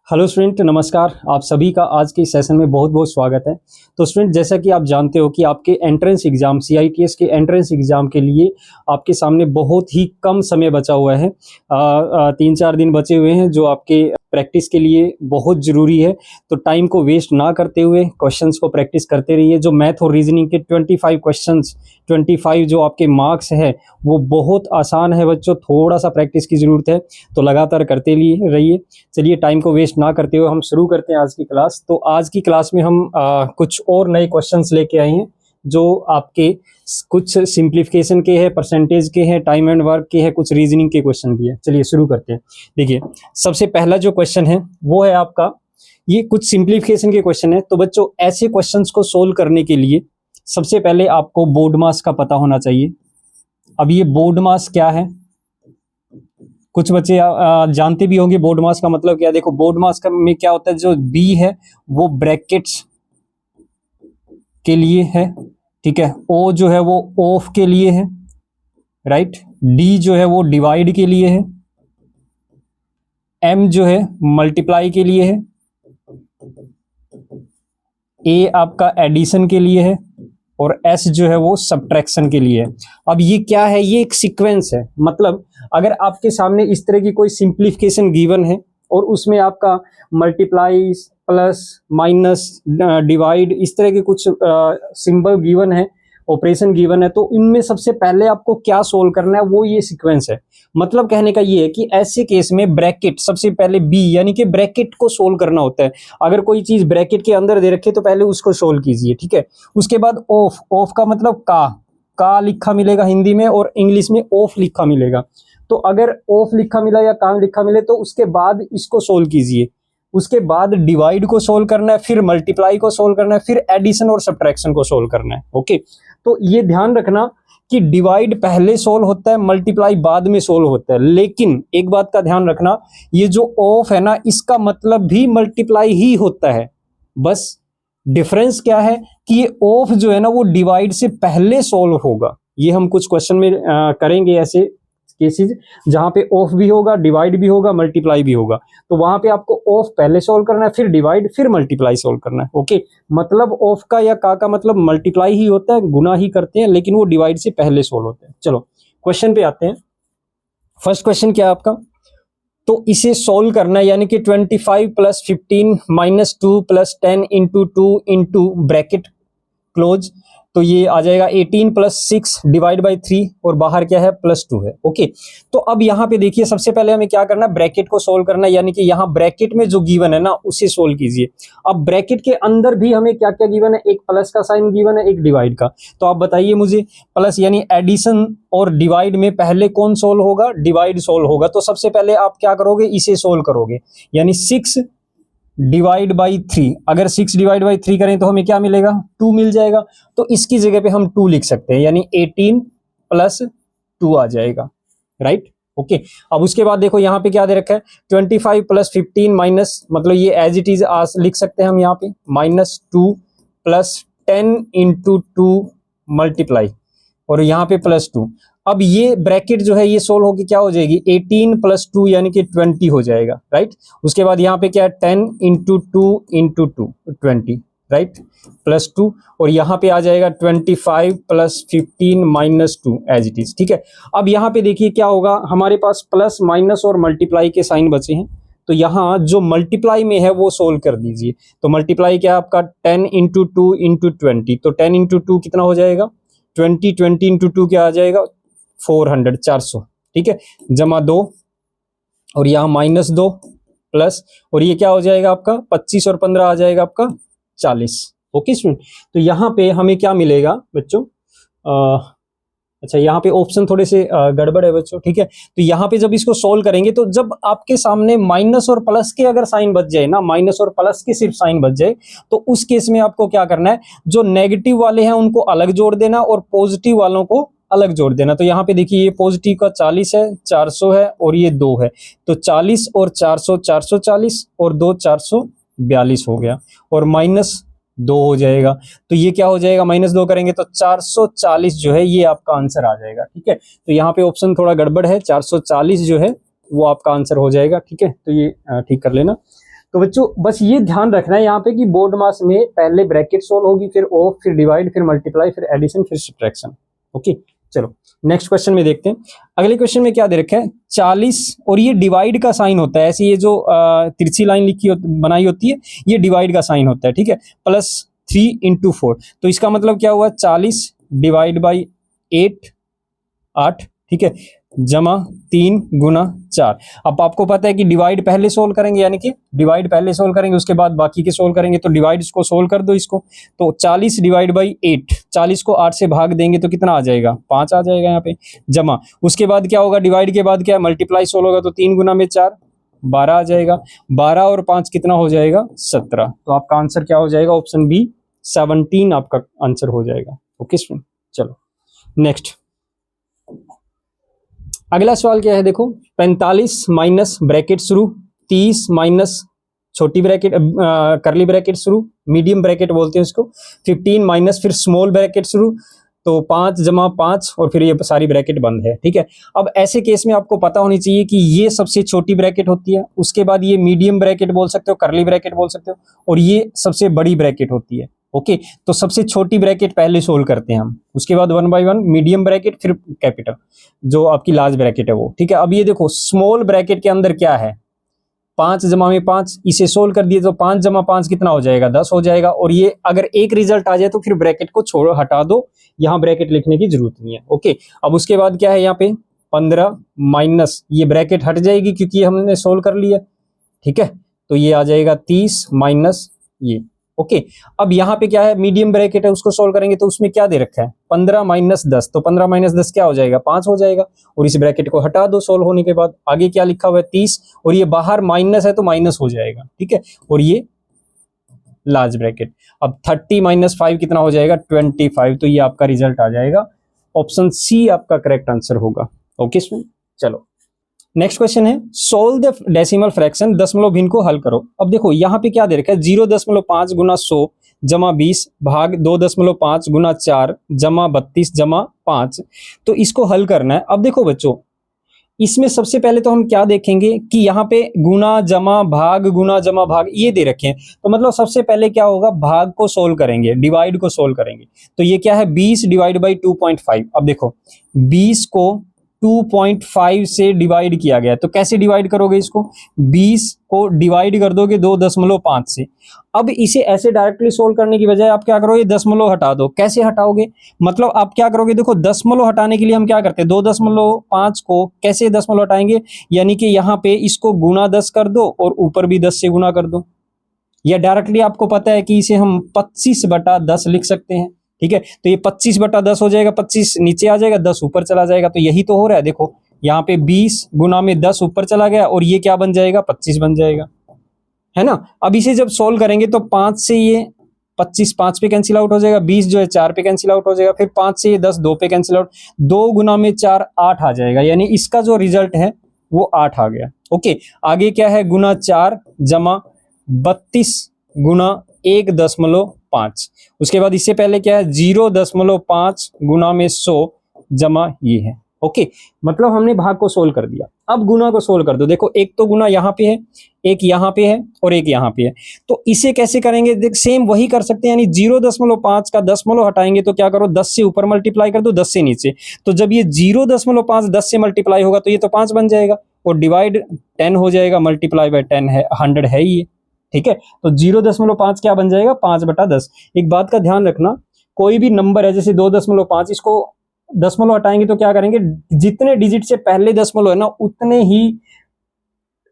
Hello student, नमस्कार। आप सभी का आज के सेशन में बहुत बहुत स्वागत है। तो स्टूडेंट, जैसा कि आप जानते हो कि आपके एंट्रेंस एग्जाम CITS के एंट्रेंस एग्जाम के लिए आपके सामने बहुत ही कम समय बचा हुआ है। 3-4 दिन बचे हुए हैं जो आपके प्रैक्टिस के लिए बहुत ज़रूरी है। तो टाइम को वेस्ट ना करते हुए क्वेश्चंस को प्रैक्टिस करते रहिए। जो मैथ और रीजनिंग के 25 क्वेश्चंस, 25 जो आपके मार्क्स है वो बहुत आसान है बच्चों। थोड़ा सा प्रैक्टिस की ज़रूरत है, तो लगातार करते रहिए। चलिए, टाइम को वेस्ट ना करते हुए हम शुरू करते हैं आज की क्लास। तो आज की क्लास में हम कुछ और नए क्वेश्चंस लेके आए हैं जो आपके कुछ सिंप्लीफिकेशन के हैं, परसेंटेज के हैं, टाइम एंड वर्क के हैं, कुछ रीजनिंग के क्वेश्चन भी है। चलिए शुरू करते हैं। देखिए, सबसे पहला जो क्वेश्चन है वो है आपका, ये कुछ सिंप्लीफिकेशन के क्वेश्चन है। तो बच्चों, ऐसे क्वेश्चंस को सोल्व करने के लिए सबसे पहले आपको बोर्ड मास का पता होना चाहिए। अब ये बोर्ड मास क्या है, कुछ बच्चे जानते भी होंगे बोर्ड मास का मतलब क्या। देखो, बोर्ड मास का में क्या होता है, जो बी है वो ब्रैकेट्स के लिए है, ठीक है। ओ जो है वो ऑफ के लिए है, राइट। डी जो है वो डिवाइड के लिए है। एम जो है मल्टीप्लाई के लिए है। ए आपका एडिशन के लिए है और एस जो है वो सब्ट्रैक्शन के लिए है। अब ये क्या है, ये एक सीक्वेंस है। मतलब अगर आपके सामने इस तरह की कोई सिंप्लीफिकेशन गिवन है और उसमें आपका मल्टीप्लाई, प्लस, माइनस, डिवाइड, इस तरह के कुछ सिंबल गिवन है, ऑपरेशन गिवन है, तो इनमें सबसे पहले आपको क्या सोल्व करना है, वो ये सीक्वेंस है। मतलब कहने का ये है कि ऐसे केस में ब्रैकेट सबसे पहले बी यानी कि ब्रैकेट को सोल्व करना होता है। अगर कोई चीज ब्रैकेट के अंदर दे रखी है तो पहले उसको सोल्व कीजिए, ठीक है। उसके बाद ऑफ, ऑफ का मतलब का लिखा मिलेगा हिंदी में और इंग्लिश में ऑफ लिखा मिलेगा। तो अगर ऑफ लिखा मिला या का लिखा मिले तो उसके बाद इसको सोल्व कीजिए। उसके बाद डिवाइड को सोल्व करना है, फिर मल्टीप्लाई को सोल्व करना है, फिर एडिशन और सब्ट्रैक्शन को सोल्व करना है। ओके, तो ये ध्यान रखना कि डिवाइड पहले सोल्व होता है, मल्टीप्लाई बाद में सोल्व होता है। लेकिन एक बात का ध्यान रखना, ये जो ऑफ है ना, इसका मतलब भी मल्टीप्लाई ही होता है। बस डिफरेंस क्या है कि ये ऑफ जो है ना वो डिवाइड से पहले सोल्व होगा। ये हम कुछ क्वेश्चन में करेंगे ऐसे केसेस जहां पे ऑफ भी होगा, डिवाइड भी होगा, मल्टीप्लाई भी होगा। तो वहां पे आपको ऑफ पहले सोल्व करना है, फिर डिवाइड, फिर मल्टीप्लाई सोल्व करना है। ओके, मतलब ऑफ का या का मतलब मल्टीप्लाई ही होता है, गुना ही करते हैं, लेकिन वो डिवाइड से पहले सोल्व होता है। चलो क्वेश्चन पे आते हैं। फर्स्ट क्वेश्चन क्या है आपका, तो इसे सोल्व करना है, यानी कि 25 + 15 - 2 + 10 × 2 × ब्रैकेट क्लोज। तो ये आ जाएगा 18 + 6 / 3 और बाहर क्या है +2 है। ओके, तो अब यहाँ पे देखिए, सबसे पहले हमें क्या करना है, ब्रैकेट को सोल्व करना है, यानी कि यहाँ ब्रैकेट में जो गिवन है ना उसे सोल्व कीजिए। अब ब्रैकेट के अंदर भी हमें क्या क्या गिवन है, एक प्लस का साइन गिवन है, एक डिवाइड का। तो आप बताइए मुझे, प्लस यानी एडिशन और डिवाइड में पहले कौन सोल्व होगा, डिवाइड सोल्व होगा। तो सबसे पहले आप क्या करोगे, इसे सोल्व करोगे, यानी 6 / 3। अगर 6 / 3 करें तो हमें क्या मिलेगा, 2 मिल जाएगा। तो इसकी जगह पे हम 2 लिख सकते हैं, यानी 18 + 2 आ जाएगा, राइट। ओके, अब उसके बाद देखो यहाँ पे क्या दे रखा है, 25 + 15 माइनस, मतलब ये एज इट इज लिख सकते हैं हम यहाँ पे, -2 + 10 × 2 मल्टीप्लाई और यहाँ पे +2। अब ये ब्रैकेट जो है ये सोल्व होकर क्या हो जाएगी, 18 + 2 यानी कि 20 हो जाएगा, राइट। उसके बाद यहाँ पे क्या है, 10 × 2 × 2 20, राइट, +2। और यहाँ पे आ जाएगा 25 + 15 - 2 एज इट इज, ठीक है। अब यहाँ पे देखिए क्या होगा, हमारे पास प्लस, माइनस और मल्टीप्लाई के साइन बचे हैं। तो यहाँ जो मल्टीप्लाई में है वो सोल्व कर दीजिए। तो मल्टीप्लाई क्या है आपका, 10 × 2 × 20। तो 10 × 2 कितना हो जाएगा, 20 × 2 क्या आ जाएगा, 400, 400, ठीक है, जमा 2 और यहाँ -2 प्लस, और ये क्या हो जाएगा आपका 25 और 15 आ जाएगा आपका 40। ओके स्टूडेंट, तो यहाँ पे हमें क्या मिलेगा बच्चों, अच्छा यहाँ पे ऑप्शन थोड़े से गड़बड़ है बच्चों, ठीक है। तो यहाँ पे जब इसको सोल्व करेंगे तो जब आपके सामने माइनस और प्लस के अगर साइन बच जाए ना, माइनस और प्लस के सिर्फ साइन बच जाए, तो उस केस में आपको क्या करना है, जो नेगेटिव वाले हैं उनको अलग जोड़ देना और पॉजिटिव वालों को अलग जोड़ देना। तो यहाँ पे देखिए, ये पॉजिटिव का 40 है, 400 है और ये 2 है। तो 40 और 400 440 और 2 442 हो गया और -2 हो जाएगा। तो ये क्या हो जाएगा, -2 करेंगे तो 440 जो है ये आपका आंसर आ जाएगा, ठीक है। तो यहाँ पे ऑप्शन थोड़ा गड़बड़ है, 440 जो है वो आपका आंसर हो जाएगा, ठीक है। तो ये ठीक कर लेना। तो बच्चों बस ये ध्यान रखना है यहाँ पे कि बोर्ड मास में पहले ब्रैकेट सोल्व होगी, फिर ऑफ, फिर डिवाइड, फिर मल्टीप्लाई, फिर एडिशन, फिर सब्ट्रैक्शन। ओके, चलो नेक्स्ट क्वेश्चन में देखते हैं। अगले क्वेश्चन में क्या दे रखा है, 40, और ये डिवाइड का साइन होता है, ऐसे ये जो तिरछी लाइन लिखी बनाई होती है, ये डिवाइड का साइन होता है, ठीक है, +3 × 4। तो इसका मतलब क्या हुआ, 40 डिवाइड बाई 8, ठीक है, जमा 3 × 4। अब आपको पता है कि डिवाइड पहले सोल्व करेंगे, यानी कि डिवाइड पहले सोल्व करेंगे, उसके बाद बाकी के सोल्व करेंगे। तो डिवाइड को सोल्व कर दो इसको, तो 40 डिवाइड बाई 8, 40 को 8 से भाग देंगे तो कितना आ जाएगा, 5 आ जाएगा यहाँ पे, जमा, उसके बाद क्या होगा, डिवाइड के बाद क्या, मल्टीप्लाई सोल्व होगा, तो 3 × 4 12 आ जाएगा, 12 और 5 कितना हो जाएगा, 17। तो आपका आंसर क्या हो जाएगा, ऑप्शन बी 17 आपका आंसर हो जाएगा। ओके स्टूडेंट, चलो नेक्स्ट। अगला सवाल क्या है, देखो, 45 माइनस ब्रैकेट शुरू, 30 माइनस छोटी ब्रैकेट करली ब्रैकेट शुरू, मीडियम ब्रैकेट बोलते हैं उसको, 15 माइनस फिर स्मॉल ब्रैकेट शुरू, तो 5 जमा 5 और फिर ये सारी ब्रैकेट बंद है, ठीक है। अब ऐसे केस में आपको पता होनी चाहिए कि ये सबसे छोटी ब्रैकेट होती है, उसके बाद ये मीडियम ब्रैकेट बोल सकते हो, करली ब्रैकेट बोल सकते हो, और ये सबसे बड़ी ब्रैकेट होती है। ओके, तो सबसे छोटी ब्रैकेट पहले सोल्व करते हैं हम, उसके बाद 1 बाय 1 मीडियम ब्रैकेट, फिर कैपिटल जो आपकी लार्ज ब्रैकेट है वो, ठीक है। अब ये देखो स्मॉल ब्रैकेट के अंदर क्या है, 5 जमा में 5, इसे सोल्व कर दिए तो 5 जमा 5 कितना हो जाएगा, 10 हो जाएगा। और ये अगर एक रिजल्ट आ जाए तो फिर ब्रैकेट को छोड़ो, हटा दो, यहाँ ब्रैकेट लिखने की जरूरत नहीं है। ओके, अब उसके बाद क्या है यहाँ पे 15 माइनस, ये ब्रैकेट हट जाएगी क्योंकि हमने सोल्व कर लिया, ठीक है, तो ये आ जाएगा 30 माइनस ये। ओके, अब यहाँ पे क्या है, मीडियम ब्रैकेट है, उसको सोल्व करेंगे तो उसमें क्या दे रखा है, 15 माइनस 10, तो 15 माइनस 10 क्या हो जाएगा, 5 हो जाएगा, और इस ब्रैकेट को हटा दो सोल्व होने के बाद। आगे क्या लिखा हुआ है 30, और ये बाहर माइनस है तो माइनस हो जाएगा, ठीक है, और ये लार्ज ब्रैकेट। अब 30 माइनस 5 कितना हो जाएगा, 25। तो ये आपका रिजल्ट आ जाएगा, ऑप्शन सी आपका करेक्ट आंसर होगा। ओके स्टूडेंट, चलो नेक्स्ट क्वेश्चन है, सोल्व द डेसिमल फ्रैक्शन, दशमलव भिन्न को हल करो। अब देखो यहाँ पे क्या दे रखा है, 0.5 गुना 100 जमा 20 भाग 2.5 गुना 4 जमा 32 जमा 5। तो इसको हल करना है। अब देखो बच्चों, इसमें सबसे पहले तो हम क्या देखेंगे कि यहाँ पे गुना जमा भाग ये दे रखे हैं, तो मतलब सबसे पहले क्या होगा, भाग को सोल्व करेंगे, डिवाइड को सोल्व करेंगे। तो ये क्या है, 20 डिवाइड बाई 2.5। अब देखो 20 को 2.5 से डिवाइड किया गया, तो कैसे डिवाइड करोगे इसको, 20 को डिवाइड कर दोगे 2.5 से। अब इसे ऐसे डायरेक्टली सोल्व करने की बजाय आप क्या करोगे, दशमलव हटा दो। कैसे हटाओगे, मतलब आप क्या करोगे, देखो दशमलव हटाने के लिए हम क्या करते हैं, 2.5 को कैसे दशमलव हटाएंगे, यानी कि यहाँ पे इसको गुना 10 कर दो और ऊपर भी 10 से गुना कर दो, या डायरेक्टली आपको पता है कि इसे हम 25/10 लिख सकते हैं, ठीक है। तो ये 25/10 हो जाएगा, 25 नीचे आ जाएगा, 10 ऊपर चला जाएगा। तो यही तो हो रहा है, देखो यहाँ पे 20 गुना में 10 ऊपर चला गया और ये क्या बन जाएगा, 25 बन जाएगा, है ना। अब इसे जब सोल्व करेंगे तो 5 से ये 25 5 पे कैंसिल आउट हो जाएगा, 20 जो है 4 पे कैंसिल आउट हो जाएगा, फिर 5 से ये 10 2 पे कैंसिल आउट, 2 गुना में 4 8 आ जाएगा, यानी इसका जो रिजल्ट है वो 8 आ गया। ओके, आगे क्या है, गुना 4 जमा 32 गुना 1.5। उसके बाद इससे पहले क्या है, 0.5 गुना में 100 जमा ये है। ओके, मतलब हमने भाग को सोल्व कर दिया। अब गुना को सोल्व कर दो, देखो एक तो गुना यहाँ पे है, एक यहाँ पे है और एक यहाँ पे है, तो इसे कैसे करेंगे, देख सेम वही कर सकते हैं, यानी 0.5 का दशमलव हटाएंगे तो क्या करो, 10 से ऊपर मल्टीप्लाई कर दो, 10 से नीचे। तो जब ये 0.5 10 से मल्टीप्लाई होगा तो ये तो 5 बन जाएगा, और डिवाइड 10 हो जाएगा, मल्टीप्लाई बाय 10 है 100 है ये, ठीक है। तो 0.5 क्या बन जाएगा, 5/10। एक बात का ध्यान रखना, कोई भी नंबर है जैसे 2.5, इसको दशमलव हटाएंगे तो क्या करेंगे, जितने डिजिट से पहले दशमलव है ना उतने ही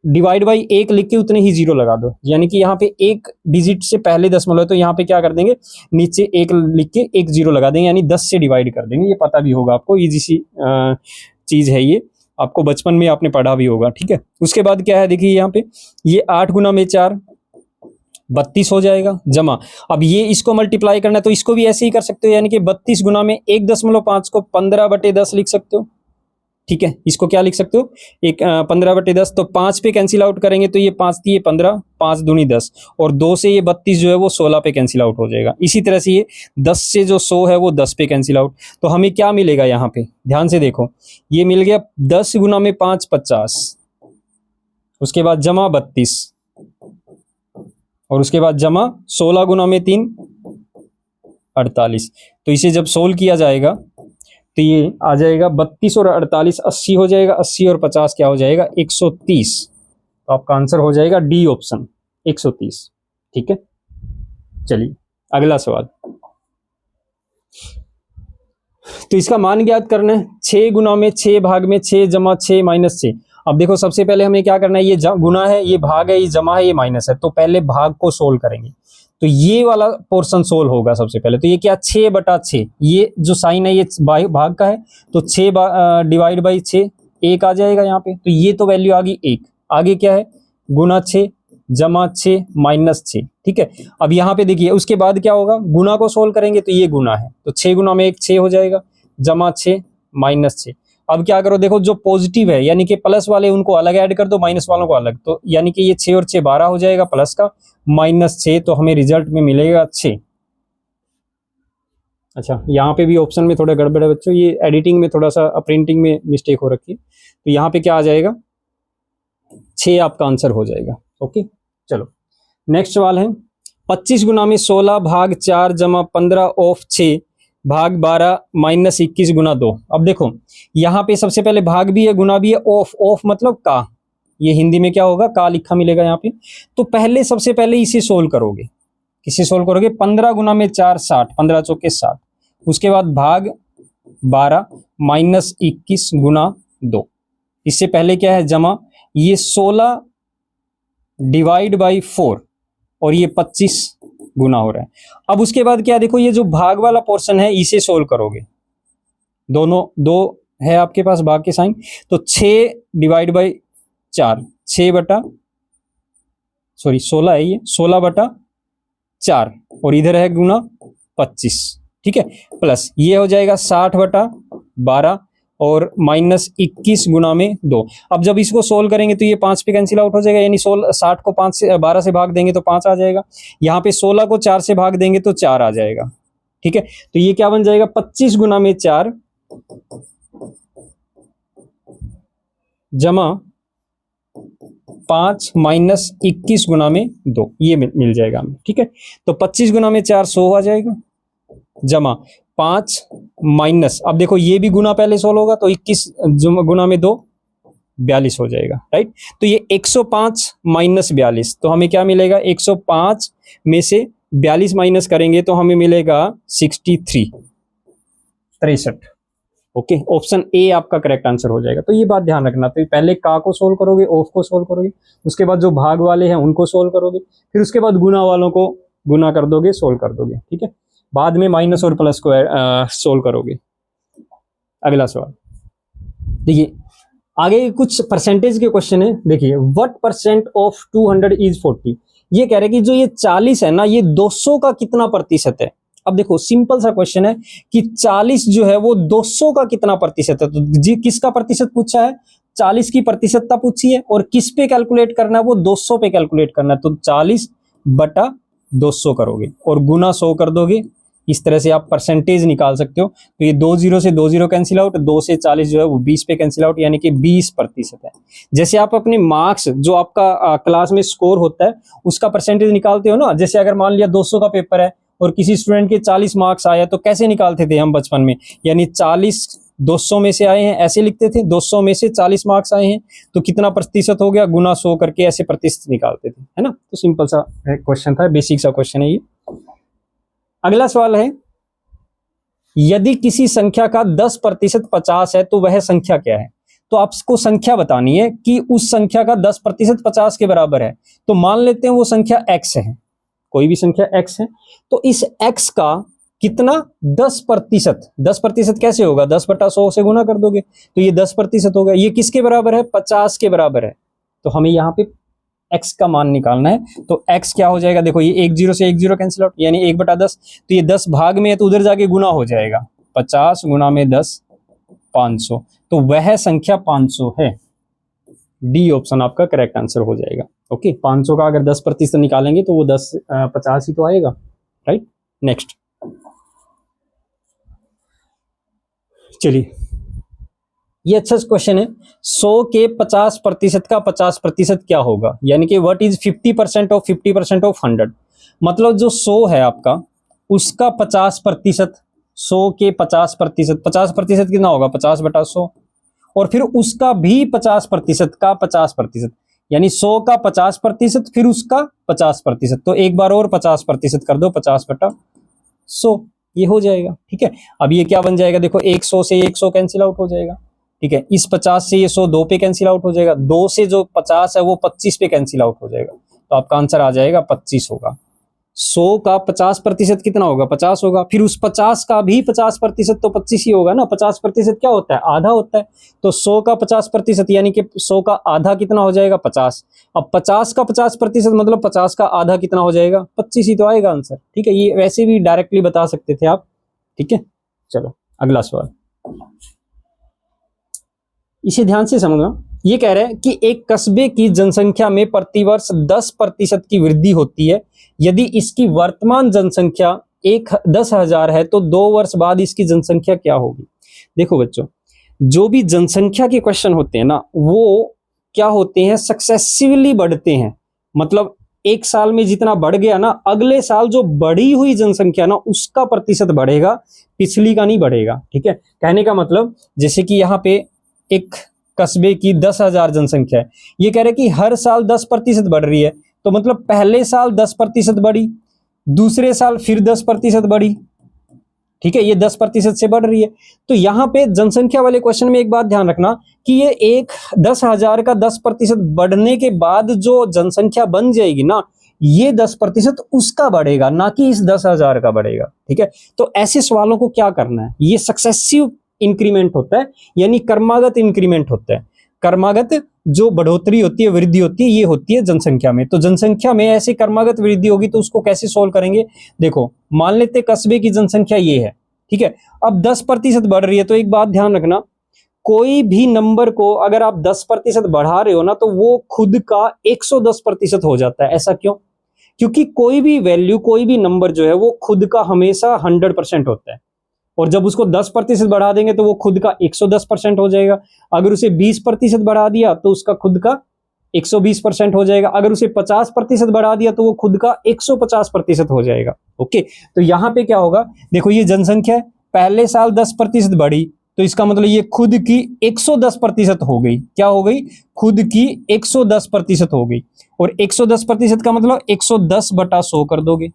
डिवाइड बाई 1 लिख के उतने ही 0 लगा दो, यानी कि यहाँ पे 1 डिजिट से पहले दशमलव है तो यहाँ पे क्या कर देंगे, नीचे 1 लिख के 1 0 लगा देंगे, यानी 10 से डिवाइड कर देंगे। ये पता भी होगा आपको, इजी सी चीज है ये, आपको बचपन में आपने पढ़ा भी होगा, ठीक है। उसके बाद क्या है, देखिए यहाँ पे ये 8 गुना में 4 32 हो जाएगा, जमा अब ये इसको मल्टीप्लाई करना है तो इसको भी ऐसे ही कर सकते हो, यानी कि 32 गुना में 1.5 को 15/10 लिख सकते हो, ठीक है। इसको क्या लिख सकते हो, 15/10, तो 5 पे कैंसिल आउट करेंगे तो ये 5 थी, ये 15, 5 दूनी 10, और 2 से ये 32 जो है वो 16 पे कैंसिल आउट हो जाएगा। इसी तरह से ये 10 से जो 100 है वो 10 पे कैंसिल आउट, तो हमें क्या मिलेगा, यहाँ पे ध्यान से देखो, ये मिल गया 10 गुना में 5 50, उसके बाद जमा 32, और उसके बाद जमा 16 गुना में 3 48। तो इसे जब सोल्व किया जाएगा तो ये आ जाएगा 32 और 48 80 हो जाएगा, 80 और 50 क्या हो जाएगा 130। तो आपका आंसर हो जाएगा डी ऑप्शन 130। ठीक है, चलिए अगला सवाल। तो इसका मान ज्ञात करना है। 6 गुना में 6 भाग में 6 जमा 6 माइनस 6। अब देखो सबसे पहले हमें क्या करना है, ये गुना है, ये भाग है, ये जमा है, ये माइनस है। तो पहले भाग को सोल्व करेंगे। तो ये वाला पोर्शन सोल्व होगा सबसे पहले। तो ये क्या 6/6, ये जो साइन है ये भाग का है, तो 6 डिवाइड बाई 6 1 आ जाएगा यहाँ पे। तो ये तो वैल्यू आ गई 1। आगे क्या है, गुना 6 जमा 6 माइनस 6। ठीक है, अब यहाँ पे देखिए उसके बाद क्या होगा, गुना को सोल्व करेंगे तो ये गुना है, तो 6 गुना में 1 6 हो जाएगा, जमा 6 माइनस 6। अब क्या करो, देखो जो पॉजिटिव है यानी कि प्लस वाले उनको अलग ऐड कर दो, माइनस वालों को अलग। तो यानी कि ये 6 और 6 12 हो जाएगा प्लस का, माइनस 6, तो हमें रिजल्ट में मिलेगा 6। अच्छा, यहाँ पे भी ऑप्शन में थोड़ा गड़बड़ है बच्चों, ये एडिटिंग में थोड़ा सा प्रिंटिंग में मिस्टेक हो रखी है। तो यहाँ पे क्या आ जाएगा 6 आपका आंसर हो जाएगा। ओके, चलो नेक्स्ट सवाल है। 25 गुना में 16 भाग 4 जमा 15 ऑफ 6 भाग 12 माइनस 21 गुना 2। अब देखो यहाँ पे सबसे पहले भाग भी है गुना भी है, ऑफ मतलब का, ये हिंदी में क्या होगा का लिखा मिलेगा यहाँ पे। तो पहले सबसे पहले इसे सोल्व करोगे, किसे सोल्व करोगे, 15 गुना में 4 60, 15 चौके 60। उसके बाद भाग 12 माइनस 21 गुना 2। इससे पहले क्या है जमा, ये 16 डिवाइड बाई 4 और ये 25 गुना हो रहा है। अब उसके बाद क्या देखो, ये जो भाग वाला पोर्शन है इसे सोल्व करोगे, दोनों दो है आपके पास भाग के साइन। तो 6 डिवाइड बाई 4 16 है, ये 16/4 और इधर है गुना 25। ठीक है, प्लस ये हो जाएगा 60/12 और माइनस 21 गुना में 2। अब जब इसको सोल्व करेंगे तो ये 5 पे कैंसिल आउट हो जाएगा, यानी 60 को 12 से भाग देंगे तो 5 आ जाएगा। यहाँ पे 16 को 4 से भाग देंगे तो 4 आ जाएगा। ठीक है, तो ये क्या बन जाएगा 25 गुना में 4 जमा 5 माइनस 21 गुना में 2, ये मिल जाएगा हमें। ठीक है, तो 25 गुना में 4 100 आ जाएगा, जमा 5 माइनस, अब देखो ये भी गुना पहले सोल्व होगा तो 21 गुना में 2 42 हो जाएगा। राइट, तो ये 105 माइनस 42, तो हमें क्या मिलेगा 105 में से 42 माइनस करेंगे तो हमें मिलेगा 63। ओके, ऑप्शन ए आपका करेक्ट आंसर हो जाएगा। तो ये बात ध्यान रखना, तो पहले का को सोल्व करोगे, ऑफ को सोल्व करोगे, उसके बाद जो भाग वाले हैं उनको सोल्व करोगे, फिर उसके बाद गुना वालों को गुना कर दोगे, सोल्व कर दोगे। ठीक है, बाद में माइनस और प्लस को सोल्व करोगे। अगला सवाल देखिए, आगे कुछ परसेंटेज के क्वेश्चन है। देखिए, व्हाट परसेंट ऑफ 200 इज 40। ये कह रहे हैं कि जो ये 40 है ना, ये 200 का कितना प्रतिशत है। अब देखो सिंपल सा क्वेश्चन है कि 40 जो है वो 200 का कितना प्रतिशत है। तो जी किसका प्रतिशत पूछा है, 40 की प्रतिशतता पूछी है, और किस पे कैलकुलेट करना है, वो 200 पे कैलकुलेट करना है। तो 40/200 करोगे और गुना 100 कर दोगे। इस तरह से आप परसेंटेज निकाल सकते हो। तो ये 2 0 से 2 0 कैंसिल आउट, 2 से 40 जो है वो 20 पे कैंसिल आउट, यानी कि 20% है। जैसे आप अपने मार्क्स जो आपका क्लास में स्कोर होता है उसका परसेंटेज निकालते हो ना, जैसे अगर मान लिया 200 का पेपर है और किसी स्टूडेंट के 40 मार्क्स आया तो कैसे निकालते थे हम बचपन में, यानी 40 200 में से आए हैं ऐसे लिखते थे, 200 में से 40 मार्क्स आए हैं तो कितना प्रतिशत हो गया, गुना 100 करके ऐसे प्रतिशत निकालते थे, है ना। तो सिंपल सा क्वेश्चन था, बेसिक सा क्वेश्चन है ये। अगला सवाल है, यदि किसी संख्या का 10% 50 है तो वह संख्या क्या है। तो आपको संख्या बतानी है कि उस संख्या का 10% 50 के बराबर है। तो मान लेते हैं वो संख्या x है, कोई भी संख्या x है, तो इस x का कितना 10%। 10% कैसे होगा, 10/100 से गुना कर दोगे तो ये 10% होगा। ये किसके बराबर है, 50 के बराबर है। तो हमें यहाँ पे x का मान निकालना है। तो x क्या हो जाएगा, देखो ये 1 0 से 1 0 कैंसिल आउट, यानी 1/10। तो ये 10 भाग में है तो उधर जाके गुना हो जाएगा, 50 गुना में 10 500। तो वह संख्या 500 है। डी ऑप्शन आपका करेक्ट आंसर हो जाएगा। ओके, 500 का अगर 10% निकालेंगे तो वो 50 ही तो आएगा। राइट, नेक्स्ट चलिए ये अच्छा क्वेश्चन है। 100 के 50% का 50% क्या होगा, यानी कि व्हाट इज 50% ऑफ 50% ऑफ 100। मतलब जो 100 है आपका, उसका 50%, 100 के 50%, 50% कितना होगा, 50/100। और फिर उसका भी 50% का 50%, यानी 100 का 50%, फिर उसका 50%। तो एक बार और 50% कर दो, 50/100, ये हो जाएगा। ठीक है, अब ये क्या बन जाएगा, देखो 100 से 100 कैंसिल आउट हो जाएगा। ठीक है, इस 50 से ये 100 2 पे कैंसिल आउट हो जाएगा, 2 से जो 50 है वो 25 पे कैंसिल आउट हो जाएगा। तो आपका आंसर आ जाएगा 25 होगा। 100 का 50% कितना होगा, 50 होगा। फिर उस 50 का भी 50% तो 25 ही होगा ना। 50% क्या होता है, आधा होता है। तो 100 का 50% यानी कि 100 का आधा कितना हो जाएगा, 50। अब 50 का 50% मतलब 50 का आधा कितना हो जाएगा, 25 ही तो आएगा आंसर। ठीक है, ये वैसे भी डायरेक्टली बता सकते थे आप। ठीक है, चलो अगला सवाल, इसे ध्यान से समझना। ये कह रहे हैं कि एक कस्बे की जनसंख्या में प्रतिवर्ष 10% की वृद्धि होती है। यदि इसकी वर्तमान जनसंख्या 10,000 है तो 2 वर्ष बाद इसकी जनसंख्या क्या होगी। देखो बच्चों, जो भी जनसंख्या के क्वेश्चन होते हैं ना, वो क्या होते हैं, सक्सेसिवली बढ़ते हैं। मतलब एक साल में जितना बढ़ गया ना, अगले साल जो बढ़ी हुई जनसंख्या ना, उसका प्रतिशत बढ़ेगा, पिछली का नहीं बढ़ेगा। ठीक है, कहने का मतलब जैसे कि यहाँ पे एक कस्बे की 10,000 जनसंख्या है, ये कह रहे हैं कि हर साल 10% बढ़ रही है। तो मतलब पहले साल 10% बढ़ी, दूसरे साल फिर 10% बढ़ी। ठीक है, ये 10% से बढ़ रही है। तो यहां पे जनसंख्या वाले क्वेश्चन में एक बात ध्यान रखना कि ये एक 10,000 का 10% बढ़ने के बाद जो जनसंख्या बन जाएगी ना, ये 10% उसका बढ़ेगा, ना कि इस 10,000 का बढ़ेगा। ठीक है, तो ऐसे सवालों को क्या करना है, ये सक्सेसिव इंक्रीमेंट होता है, यानी क्रमागत इंक्रीमेंट होता है। क्रमागत जो बढ़ोतरी होती है, वृद्धि होती है, ये होती है जनसंख्या में। तो जनसंख्या में ऐसे क्रमागत वृद्धि होगी, तो उसको कैसे सोल्व करेंगे। देखो, मान लेते कस्बे की जनसंख्या ये है। ठीक है, अब 10% बढ़ रही है, तो एक बात ध्यान रखना, कोई भी नंबर को अगर आप 10% बढ़ा रहे हो ना, तो वो खुद का 110% हो जाता है। ऐसा क्यों, क्योंकि कोई भी वैल्यू, कोई भी नंबर जो है वो खुद का हमेशा 100% होता है। और जब उसको 10% बढ़ा देंगे तो वो खुद का 110% हो जाएगा। अगर उसे 20% बढ़ा दिया तो उसका खुद का 120% हो जाएगा। अगर उसे 50% बढ़ा दिया तो वो खुद का 150% हो जाएगा। ओके, तो यहां पे क्या होगा, देखो ये जनसंख्या है, पहले साल 10% बढ़ी, तो इसका मतलब ये खुद की 110% हो गई। क्या हो गई, खुद की 110% हो गई। और 110% का मतलब 110/100 कर दोगे।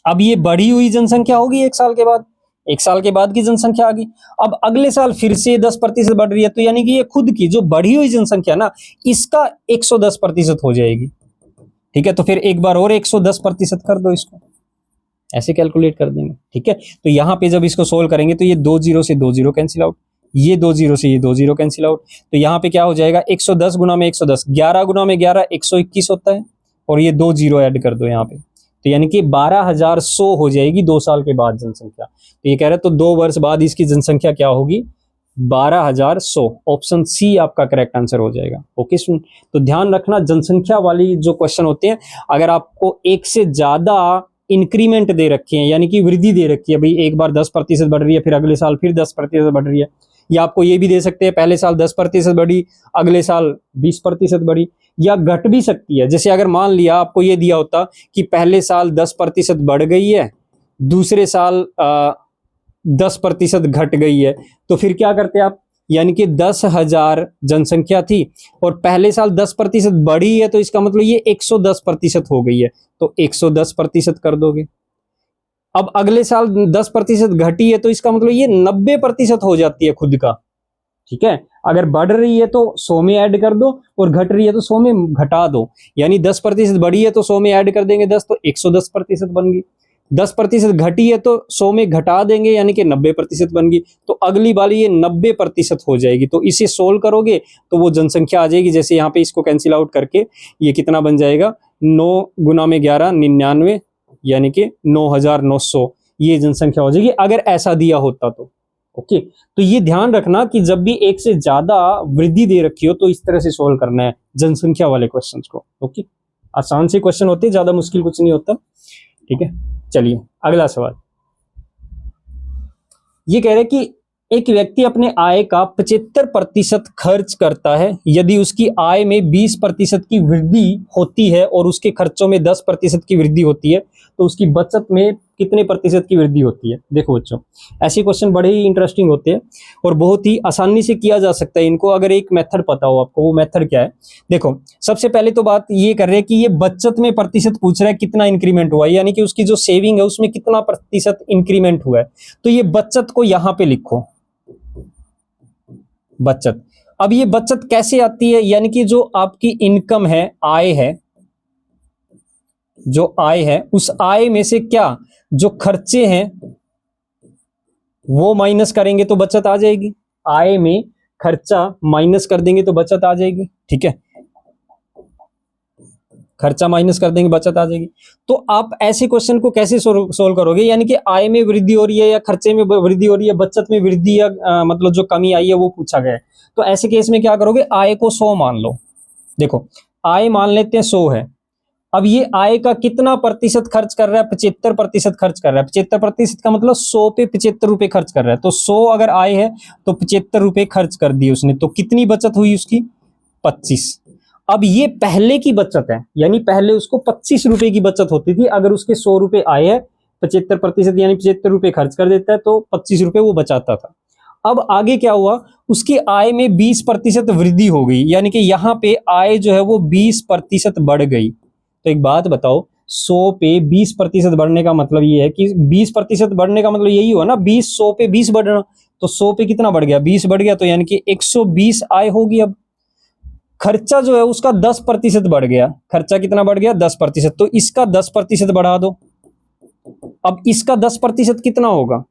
अब ये बढ़ी हुई जनसंख्या होगी एक साल के बाद, एक साल के बाद की जनसंख्या आ गई। अब अगले साल फिर से 10% बढ़ रही है, तो यानी कि ये खुद की जो बढ़ी हुई जनसंख्या ना, इसका 110% हो जाएगी। ठीक है, तो फिर एक बार और 110% कर दो इसको, ऐसे कैलकुलेट कर देंगे। ठीक है, तो यहां पे जब इसको सोल्व करेंगे तो ये 2 0 से 2 0 कैंसिल आउट, ये 2 0 से ये 2 0 कैंसिल आउट। तो यहाँ पे क्या हो जाएगा, 110 गुना में 110, 11 गुना में 11 121 होता है। और ये 2 0 ऐड कर दो यहाँ पे, तो यानी कि 12,100 हो जाएगी 2 साल के बाद जनसंख्या। तो ये कह रहे हैं तो 2 वर्ष बाद इसकी जनसंख्या क्या होगी, 12,100। ऑप्शन सी आपका करेक्ट आंसर हो जाएगा। ओके सुन, तो ध्यान रखना, जनसंख्या वाली जो क्वेश्चन होते हैं, अगर आपको एक से ज्यादा इंक्रीमेंट दे रखे हैं, यानी कि वृद्धि दे रखी है, भाई एक बार 10% बढ़ रही है, फिर अगले साल फिर 10% बढ़ रही है, या आपको ये भी दे सकते हैं पहले साल 10% बढ़ी, अगले साल 20% बढ़ी, या घट भी सकती है। जैसे अगर मान लिया आपको ये दिया होता कि पहले साल 10% बढ़ गई है, दूसरे साल 10% घट गई है, तो फिर क्या करते आप, यानी कि 10,000 जनसंख्या थी और पहले साल 10% बढ़ी है, तो इसका मतलब ये 110% हो गई है, तो 110% कर दोगे। अब अगले साल 10% घटी है, तो इसका मतलब ये 90% हो जाती है खुद का। ठीक है, अगर बढ़ रही है तो 100 में ऐड कर दो, और घट रही है तो 100 में घटा दो। यानी 10% बढ़ी है तो 100 में ऐड कर देंगे 10, तो 110% बन गई। 10% घटी है तो 100 में घटा देंगे, यानी कि 90% बन गई। तो अगली बार ये 90% हो जाएगी। तो इसे सोल्व करोगे तो वो जनसंख्या आ जाएगी। जैसे यहाँ पे इसको कैंसिल आउट करके ये कितना बन जाएगा, 9 गुना में 11 99, यानी कि 9,900 ये जनसंख्या हो जाएगी, अगर ऐसा दिया होता तो। ओके, तो ये ध्यान रखना कि जब भी एक से ज्यादा वृद्धि दे रखी हो तो इस तरह से सोल्व करना है जनसंख्या वाले क्वेश्चंस को। ओके, आसान से क्वेश्चन होते हैं, ज्यादा मुश्किल कुछ नहीं होता। ठीक है, चलिए अगला सवाल। ये कह रहे हैं कि एक व्यक्ति अपने आय का 75% खर्च करता है। यदि उसकी आय में 20% की वृद्धि होती है और उसके खर्चों में 10% की वृद्धि होती है, तो उसकी बचत में कितने प्रतिशत की वृद्धि होती है? देखो बच्चों, ऐसे क्वेश्चन बड़े ही इंटरेस्टिंग होते हैं और बहुत ही आसानी से किया जा सकता है इनको, अगर एक मेथड पता हो आपको। वो मेथड क्या है? देखो, सबसे पहले तो बात ये कर रहे हैं कि ये बचत में प्रतिशत पूछ रहा है, कितना इंक्रीमेंट हुआ है, यानी कि उसकी जो सेविंग है उसमें कितना प्रतिशत इंक्रीमेंट हुआ है। तो ये बचत को यहां पे लिखो, बचत। अब ये बचत कैसे आती है? यानी कि जो आपकी इनकम है, आय है, जो आय है, उस आय में से क्या जो खर्चे हैं वो माइनस करेंगे तो बचत आ जाएगी। आय में खर्चा माइनस कर देंगे तो बचत आ जाएगी। ठीक है, खर्चा माइनस कर देंगे, बचत आ जाएगी। तो आप ऐसे क्वेश्चन को कैसे सोल्व करोगे? यानी कि आय में वृद्धि हो रही है या खर्चे में वृद्धि हो रही है, बचत में वृद्धि या मतलब जो कमी आई है वो पूछा गया है। तो ऐसे केस में क्या करोगे? आय को 100 मान लो। देखो, आय मान लेते हैं 100 है। अब ये आय का कितना प्रतिशत खर्च कर रहा है? 75% खर्च कर रहा है। 75% का मतलब 100 पे 75 रुपए खर्च कर रहा है। तो 100 अगर आय है तो 75 रुपए खर्च कर दिए उसने, तो कितनी बचत हुई उसकी? 25। अब ये पहले की बचत है, यानी पहले उसको 25 रुपए की बचत होती थी। अगर उसके 100 रुपए आए है, 75% यानी 75 रुपए खर्च कर देता है तो 25 रुपए वो बचाता था। अब आगे क्या हुआ? उसकी आय में 20% वृद्धि हो गई, यानी कि यहां पे आय जो है वो 20% बढ़ गई। तो एक बात बताओ, 100 पे 20% बढ़ने का मतलब ये है कि 20% बढ़ने का मतलब यही हुआ ना, 20 100 पे 20 बढ़ना। तो 100 पे कितना बढ़ गया? 20 बढ़ गया, तो यानी कि 120 आय होगी। अब खर्चा जो है उसका 10% बढ़ गया। खर्चा कितना बढ़ गया? 10%। तो इसका 10% बढ़ा दो। अब इसका 10% कितना होगा?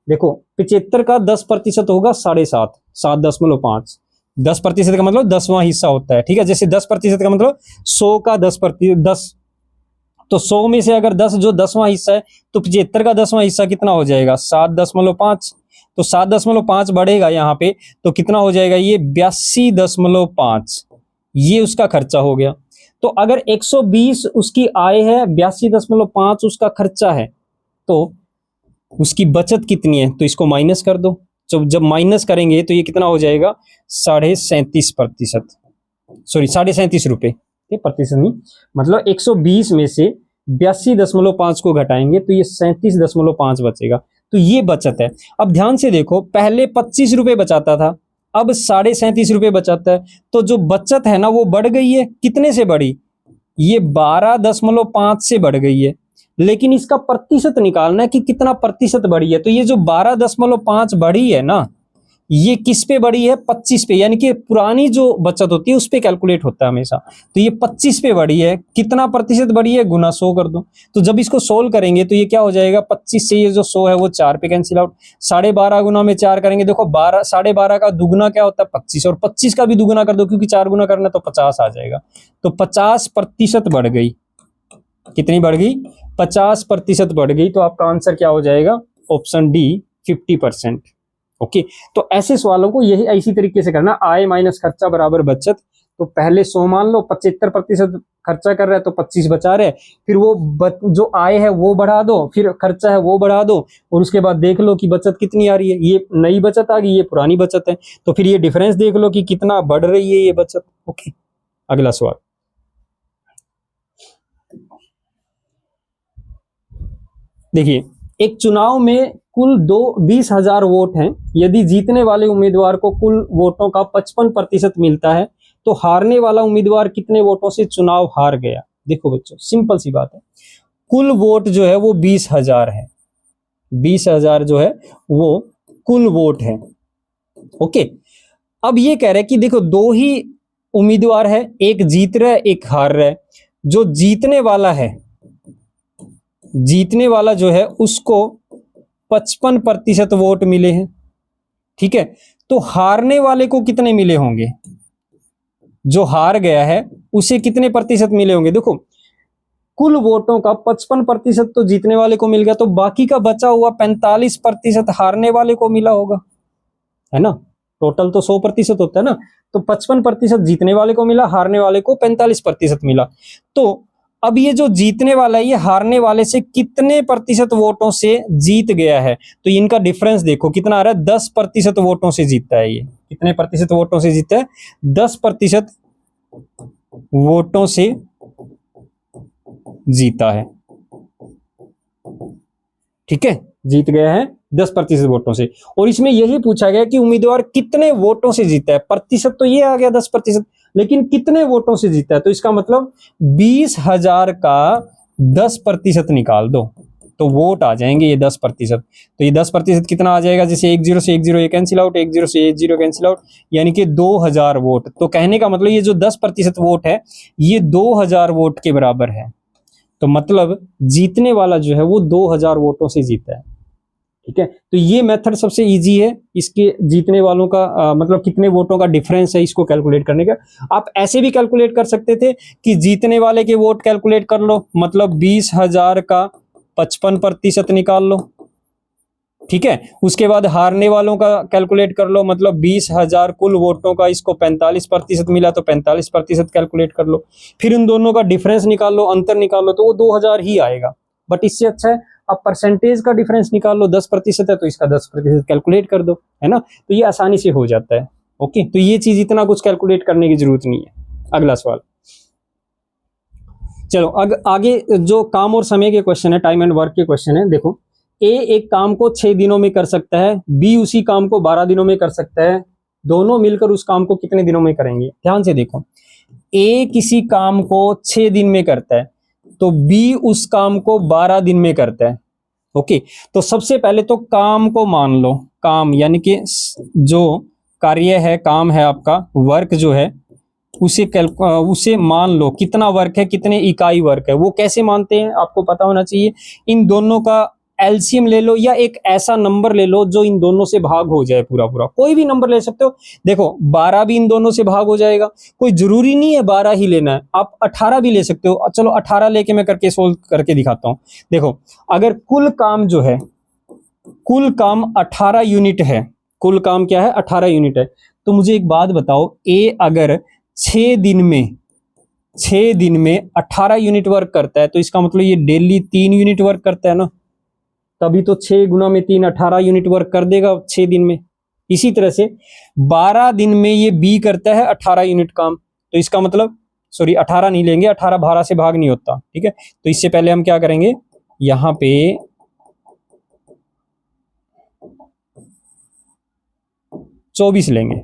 देखो, 75 का 10% होगा 7.5, 7.5। 10% का मतलब 10वां हिस्सा होता है। ठीक है, जैसे 10% का मतलब 100 का 10%, 10। तो 100 में से अगर 10 जो 10वां हिस्सा है, तो 75 का 10वां हिस्सा कितना हो जाएगा? 7.5। तो 7.5 बढ़ेगा यहाँ पे, तो कितना हो जाएगा? ये 82.5। ये उसका खर्चा हो गया। तो अगर 120 उसकी आय है, 82.5 उसका खर्चा है, तो उसकी बचत कितनी है? तो इसको माइनस कर दो। जब माइनस करेंगे तो ये कितना हो जाएगा? 37.5%। सॉरी, 37.5 रुपए, प्रतिशत नहीं, मतलब 120 में से 82.5 को घटाएंगे तो ये 37.5 बचेगा। तो ये बचत है। अब ध्यान से देखो, पहले 25 रुपए बचाता था, अब 37.5 रुपए बचाता है। तो जो बचत है ना वो बढ़ गई है। कितने से बढ़ी? ये 12.5 से बढ़ गई है। लेकिन इसका प्रतिशत निकालना है कि कितना प्रतिशत बढ़ी है। तो ये जो 12.5 बढ़ी है ना, ये किस पे बढ़ी है? 25 पे, यानी कि पुरानी जो बचत होती है उस पे कैलकुलेट होता है हमेशा। तो ये 25 पे बढ़ी है। कितना प्रतिशत बढ़ी है? गुना 100 कर दो। तो जब इसको सोल्व करेंगे तो ये क्या हो जाएगा? 25 से ये जो 100 है वो 4 पे कैंसिल आउट। 12.5 गुना में 4 करेंगे। देखो, 12.5 का दुगुना क्या होता है? 25, और 25 का भी दुगुना कर दो क्योंकि 4 गुना करना, तो 50 आ जाएगा। तो 50% बढ़ गई। कितनी बढ़ गई? 50% बढ़ गई। तो आपका आंसर क्या हो जाएगा? Option D, 50%। ओके, तो ऐसे सवालों को यही इसी तरीके से करना, आय माइनस खर्चा बराबर बचत। तो पहले 100 मान लो, 75% खर्चा कर रहा है तो 25 बचा रहे, फिर वो जो आय है वो बढ़ा दो, फिर खर्चा है वो बढ़ा दो, और उसके बाद देख लो कि बचत कितनी आ रही है। ये नई बचत आ गई, ये पुरानी बचत है, तो फिर ये डिफरेंस देख लो कि कितना बढ़ रही है ये बचत। ओके, अगला सवाल देखिए, एक चुनाव में कुल 20,000 वोट हैं। यदि जीतने वाले उम्मीदवार को कुल वोटों का 55% मिलता है तो हारने वाला उम्मीदवार कितने वोटों से चुनाव हार गया? देखो बच्चों, सिंपल सी बात है, कुल वोट जो है वो 20,000 है। 20,000 जो है वो कुल वोट है। ओके, अब ये कह रहे हैं कि देखो, दो ही उम्मीदवार है, एक जीत रहा है एक हार रहा है। जो जीतने वाला है, जीतने वाला जो है उसको 55% वोट मिले हैं। ठीक है, तो हारने वाले को कितने मिले होंगे? जो हार गया है उसे कितने प्रतिशत मिले होंगे? देखो, कुल वोटों का 55% तो जीतने वाले को मिल गया, तो बाकी का बचा हुआ 45% हारने वाले को मिला होगा, है ना। टोटल तो 100% होता है ना, तो 55% जीतने वाले को मिला, हारने वाले को 45% मिला। तो अब ये जो जीतने वाला है ये हारने वाले से कितने प्रतिशत वोटों से जीत गया है, तो इनका डिफरेंस देखो कितना आ रहा है, 10% वोटों से जीतता है। ये कितने प्रतिशत वोटों से जीतता है, 10% वोटों से जीता है। ठीक है, जीत गया है 10% वोटों से। और इसमें यही पूछा गया कि उम्मीदवार कितने वोटों से जीता है, प्रतिशत तो ये आ गया 10%, लेकिन कितने वोटों से जीता है, तो इसका मतलब 20,000 का 10% निकाल दो तो वोट आ जाएंगे ये 10%। तो ये 10% कितना आ जाएगा, जैसे 10 से 10 कैंसिल आउट, 10 से 10 कैंसिल आउट, यानी कि 2000 वोट। तो कहने का मतलब ये जो 10% वोट है ये 2000 वोट के बराबर है। तो मतलब जीतने वाला जो है वो 2000 वोटों से जीता है। ठीक है, तो ये मेथड सबसे इजी है इसके जीतने वालों का मतलब कितने वोटों का डिफरेंस है इसको कैलकुलेट करने का। आप ऐसे भी कैलकुलेट कर सकते थे कि जीतने वाले के वोट कैलकुलेट कर लो, मतलब 20,000 का 55% निकाल लो। ठीक है, उसके बाद हारने वालों का कैलकुलेट कर लो, मतलब 20,000 कुल वोटों का इसको 45% मिला तो 45% कैलकुलेट कर लो। फिर इन दोनों का डिफरेंस निकाल लो, अंतर निकाल लो, तो वो 2000 ही आएगा। बट इससे अच्छा है आप परसेंटेज का डिफरेंस निकाल लो, 10% है तो इसका 10% कैलकुलेट कर दो, है ना, तो ये आसानी से हो जाता है। ओके, तो ये चीज इतना कुछ कैलकुलेट करने की जरूरत नहीं है। अगला सवाल, चलो आगे जो काम और समय के क्वेश्चन है, टाइम एंड वर्क के क्वेश्चन है। देखो, ए एक काम को 6 दिनों में कर सकता है, बी उसी काम को 12 दिनों में कर सकता है, दोनों मिलकर उस काम को कितने दिनों में करेंगे। ध्यान से देखो, ए किसी काम को 6 दिन में करता है तो बी उस काम को 12 दिन में करता है। ओके, तो सबसे पहले तो काम को मान लो, काम यानी कि जो कार्य है, काम है आपका, वर्क जो है उसे मान लो कितना वर्क है, कितने इकाई वर्क है। वो कैसे मानते हैं आपको पता होना चाहिए। इन दोनों का एलसीएम ले लो या एक ऐसा नंबर ले लो जो इन दोनों से भाग हो जाए, पूरा पूरा कोई भी नंबर ले सकते हो। देखो 12 भी इन दोनों से भाग हो जाएगा, कोई जरूरी नहीं है 12 ही लेना है, आप 18 भी ले सकते हो। चलो 18 लेके मैं करके सोल्व करके दिखाता हूं। देखो, अगर कुल काम जो है, कुल काम 18 यूनिट है, कुल काम क्या है 18 यूनिट है, तो मुझे एक बात बताओ, ए अगर 6 दिन में 18 यूनिट वर्क करता है तो इसका मतलब ये डेली 3 यूनिट वर्क करता है ना, तभी तो 6 गुना में 3 18 यूनिट वर्क कर देगा 6 दिन में। इसी तरह से 12 दिन में ये बी करता है 18 यूनिट काम, तो इसका मतलब सॉरी 18 नहीं लेंगे, 18 12 से भाग नहीं होता। ठीक है, तो इससे पहले हम क्या करेंगे, यहां पे 24 लेंगे,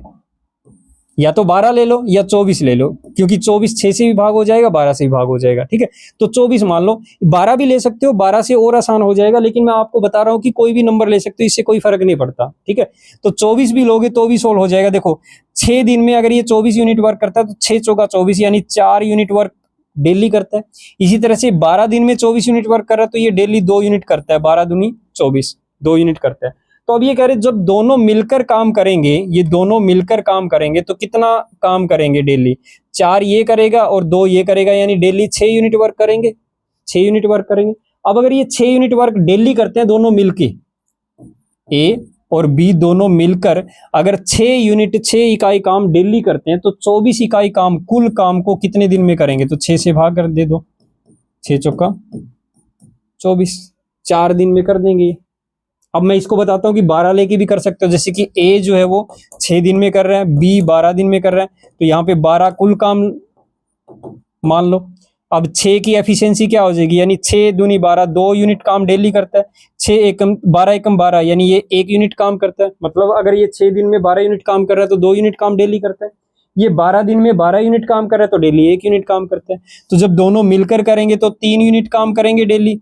या तो 12 ले लो या 24 ले लो, क्योंकि 24 6 से भी भाग हो जाएगा, 12 से भी भाग हो जाएगा। ठीक है, तो 24 मान लो, 12 भी ले सकते हो, 12 से और आसान हो जाएगा, लेकिन मैं आपको बता रहा हूं कि कोई भी नंबर ले सकते हो, इससे कोई फर्क नहीं पड़ता। ठीक है, तो 24 भी लोगे तो भी सोल्व हो जाएगा। देखो 6 दिन में अगर ये 24 यूनिट वर्क करता है तो 6 चौका 24 यानी 4 यूनिट वर्क डेली करता है। इसी तरह से 12 दिन में 24 यूनिट वर्क कर रहा है तो ये डेली 2 यूनिट करता है, 12 दूनी 24, 2 यूनिट करता है। तो अब ये कह रहे जब दोनों मिलकर काम करेंगे, ये दोनों मिलकर काम करेंगे तो कितना काम करेंगे डेली, 4 ये करेगा और 2 ये करेगा, यानी डेली 6 यूनिट वर्क करेंगे, 6 यूनिट वर्क करेंगे। अब अगर ये 6 यूनिट वर्क डेली करते हैं दोनों मिलके, ए और बी दोनों मिलकर अगर 6 यूनिट 6 इकाई काम डेली करते हैं तो 24 इकाई काम कुल काम को कितने दिन में करेंगे, तो 6 से भाग कर दे दो, 6 चौका 24, 4 दिन में कर देंगे। अब मैं इसको बताता हूं कि 12 लेके भी कर सकते हो, जैसे कि ए जो है वो 6 दिन में कर रहा है, बी 12 दिन में कर रहा है, तो यहाँ पे 12 कुल काम मान लो। अब 6 की एफिशिएंसी क्या हो जाएगी, यानी 6 दूनी 12, 2 यूनिट काम डेली करता है, 6 एकम 12 एकम 12 यानी ये 1 यूनिट काम करता है। मतलब अगर ये 6 दिन में 12 यूनिट काम कर रहा है तो 2 यूनिट काम डेली करता है। ये 12 दिन में 12 यूनिट काम कर रहा है तो डेली 1 यूनिट काम करता है। तो जब दोनों मिलकर करेंगे तो 3 यूनिट काम करेंगे डेली,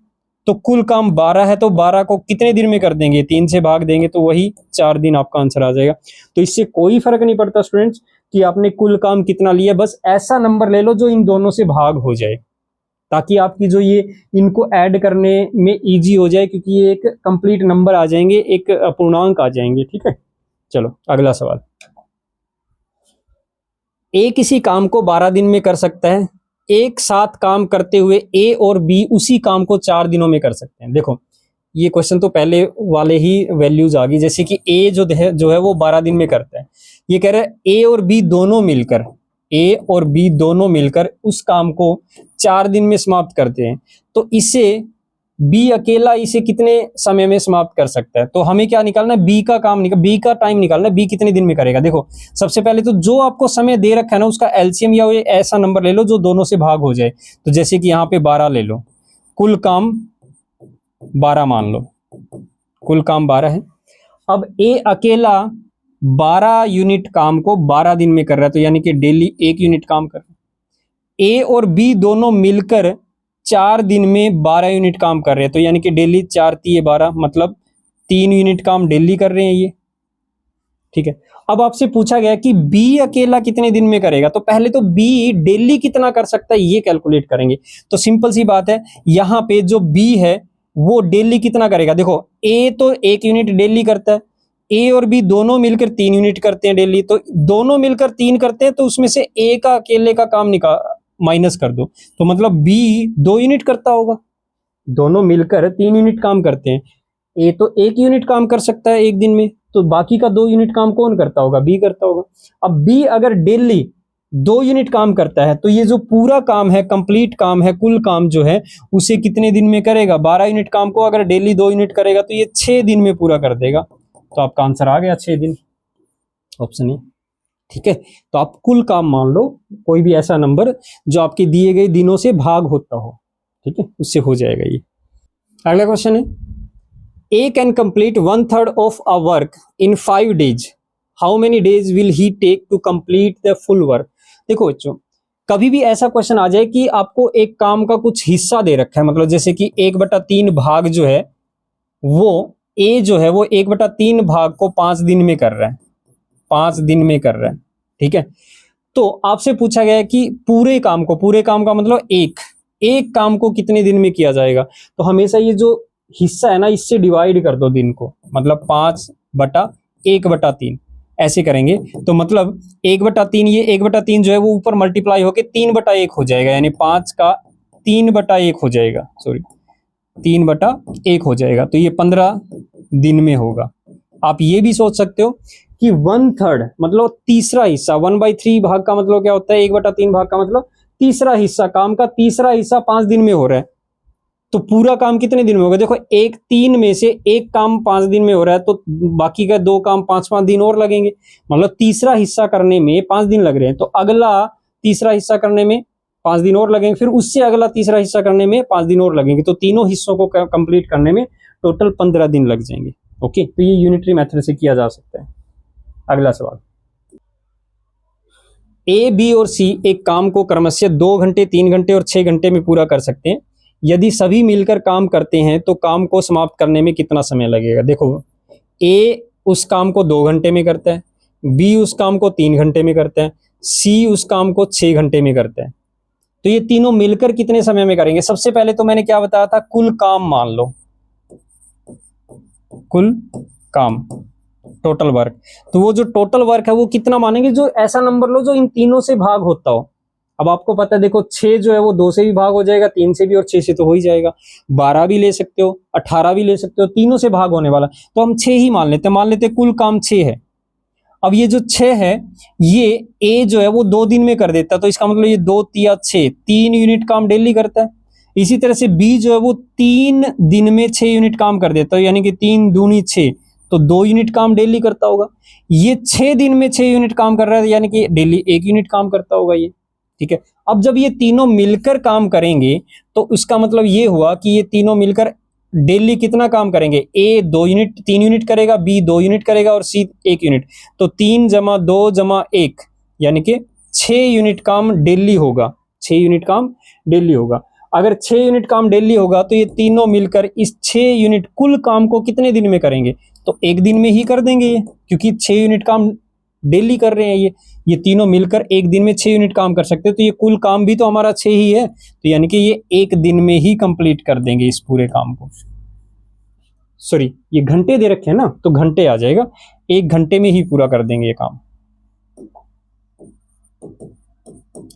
तो कुल काम 12 है तो 12 को कितने दिन में कर देंगे, 3 से भाग देंगे तो वही 4 दिन आपका आंसर आ जाएगा। तो इससे कोई फर्क नहीं पड़ता स्टूडेंट्स कि आपने कुल काम कितना लिया, बस ऐसा नंबर ले लो जो इन दोनों से भाग हो जाए, ताकि आपकी जो ये इनको ऐड करने में इजी हो जाए, क्योंकि ये एक कंप्लीट नंबर आ जाएंगे, एक पूर्णांक आ जाएंगे। ठीक है, चलो अगला सवाल, ए किसी काम को 12 दिन में कर सकता है, एक साथ काम करते हुए ए और बी उसी काम को 4 दिनों में कर सकते हैं। देखो ये क्वेश्चन तो पहले वाले ही वैल्यूज आ गई, जैसे कि ए जो है वो 12 दिन में करता है, ये कह रहा है ए और बी दोनों मिलकर ए और बी दोनों मिलकर उस काम को 4 दिन में समाप्त करते हैं, तो इसे बी अकेला इसे कितने समय में समाप्त कर सकता है? तो हमें क्या निकालना है? बी का काम निकाल, बी का टाइम निकालना है, बी कितने दिन में करेगा। देखो सबसे पहले तो जो आपको समय दे रखा है ना उसका एलसीएम या ऐसा नंबर ले लो जो दोनों से भाग हो जाए। तो जैसे कि यहाँ पे 12 ले लो, कुल काम 12 मान लो, कुल काम 12 है। अब ए अकेला 12 यूनिट काम को 12 दिन में कर रहा है, तो यानी कि डेली 1 यूनिट काम कर रहा है। ए और बी दोनों मिलकर 4 दिन में 12 यूनिट काम कर रहे हैं, तो यानी कि डेली 4 तिये 12, मतलब 3 यूनिट काम डेली कर रहे हैं ये। ठीक है, अब आपसे पूछा गया कि बी अकेला कितने दिन में करेगा, तो पहले तो बी डेली कितना कर सकता है ये कैलकुलेट करेंगे। तो सिंपल सी बात है, यहां पे जो बी है वो डेली कितना करेगा। देखो ए तो 1 यूनिट डेली करता है, ए और बी दोनों मिलकर 3 यूनिट करते हैं डेली, तो दोनों मिलकर 3 करते हैं, तो उसमें से ए का अकेले का काम माइनस कर दो, तो मतलब बी 2 यूनिट करता होगा। दोनों मिलकर 3 यूनिट काम करते हैं, ए तो 1 यूनिट काम कर सकता है एक दिन में, तो बाकी का 2 यूनिट काम कौन करता होगा? बी करता होगा। अब बी अगर डेली 2 यूनिट काम करता है, तो ये जो पूरा काम है, कंप्लीट काम है, कुल काम जो है उसे कितने दिन में करेगा? 12 यूनिट काम को अगर डेली 2 यूनिट करेगा तो ये 6 दिन में पूरा कर देगा। तो आपका आंसर आ गया 6 दिन, ऑप्शन ए। ठीक है, तो आप कुल काम मान लो, कोई भी ऐसा नंबर जो आपके दिए गए दिनों से भाग होता हो, ठीक है, उससे हो जाएगा ये। अगला क्वेश्चन है, A can complete 1/3 of a work in 5 days, how many days will he take to complete the full work. देखो बच्चों, कभी भी ऐसा क्वेश्चन आ जाए कि आपको एक काम का कुछ हिस्सा दे रखा है, मतलब जैसे कि 1/3 भाग जो है वो ए जो है वो 1/3 भाग को 5 दिन में कर रहा है, 5 दिन में कर रहा है। ठीक है, तो आपसे पूछा गया है कि पूरे काम को, पूरे काम का मतलब एक काम को कितने दिन में किया जाएगा। तो हमेशा ये जो हिस्सा है ना इससे डिवाइड कर दो दिन को, मतलब 5/1/3 ऐसे करेंगे, तो मतलब 1/3, ये 1/3 जो है वो ऊपर मल्टीप्लाई होके 3/1 हो जाएगा, यानी 5 का 3/1 हो जाएगा, सॉरी 3/1 हो जाएगा, तो ये 15 दिन में होगा। आप ये भी सोच सकते हो कि 1/3 मतलब तीसरा हिस्सा, 1/3 भाग का मतलब क्या होता है? 1/3 भाग का मतलब तीसरा हिस्सा, काम का तीसरा हिस्सा 5 दिन में हो रहा है, तो पूरा काम कितने दिन में होगा? देखो 3 में से एक काम 5 दिन में हो रहा है, तो बाकी का 2 काम 5-5 दिन और लगेंगे, मतलब तीसरा हिस्सा करने में 5 दिन लग रहे हैं, तो अगला तीसरा हिस्सा करने में 5 दिन और लगेंगे, फिर उससे अगला तीसरा हिस्सा करने में 5 दिन और लगेंगे, तो तीनों हिस्सों को कंप्लीट करने में टोटल 15 दिन लग जाएंगे। ओके, तो ये यूनिटरी मेथड से किया जा सकता है। अगला सवाल, ए, बी और सी एक काम को क्रमशः 2 घंटे, 3 घंटे और 6 घंटे में पूरा कर सकते हैं। यदि सभी मिलकर काम करते हैं तो काम को समाप्त करने में कितना समय लगेगा? देखो ए उस काम को 2 घंटे में करता है, बी उस काम को 3 घंटे में करता है, सी उस काम को 6 घंटे में करता है, तो ये तीनों मिलकर कितने समय में करेंगे? सबसे पहले तो मैंने क्या बताया था, कुल काम मान लो, कुल काम, टोटल वर्क, तो वो जो टोटल वर्क है वो कितना मानेंगे? जो ऐसा नंबर लो जो इन तीनों से भाग होता हो। अब आपको पता है, देखो 6 जो है वो 2 से भी भाग हो जाएगा, 3 से भी, और 6 से तो हो ही जाएगा। 12 भी ले सकते हो, 18 भी ले सकते हो, तीनों से भाग होने वाला, तो हम 6 ही मान लेते हैं। मान लेते हैं कुल काम 6 है। अब ये जो 6 है ये ए जो है वो 2 दिन में कर देता है, तो इसका मतलब ये 2 तिया 6, 3 यूनिट काम डेली करता है। इसी तरह से बी जो है वो 3 दिन में 6 यूनिट काम कर देता है, यानी कि 3 दूनी 6, तो 2 यूनिट काम डेली करता होगा। ये 6 दिन में 6 यूनिट काम कर रहा है, यानी कि डेली 1 यूनिट काम करता होगा ये। ठीक है, अब जब ये तीनों मिलकर काम करेंगे तो उसका मतलब ये हुआ कि ये तीनों मिलकर डेली कितना काम करेंगे? ए 2 यूनिट, 3 यूनिट करेगा, बी 2 यूनिट करेगा और सी 1 यूनिट, तो 3 + 2 + 1 यानी कि 6 यूनिट काम डेली होगा, 6 यूनिट काम डेली होगा। अगर 6 यूनिट काम डेली होगा तो ये तीनों मिलकर इस 6 यूनिट कुल काम को कितने दिन में करेंगे? तो 1 दिन में ही कर देंगे ये, क्योंकि 6 यूनिट काम डेली कर रहे हैं ये तीनों मिलकर 1 दिन में 6 यूनिट काम कर सकते हैं, तो ये कुल काम भी तो हमारा 6 ही है, तो यानी कि ये 1 दिन में ही कंप्लीट कर देंगे इस पूरे काम को। सॉरी, ये घंटे दे रखे हैं ना, तो घंटे आ जाएगा, 1 घंटे में ही पूरा कर देंगे ये काम।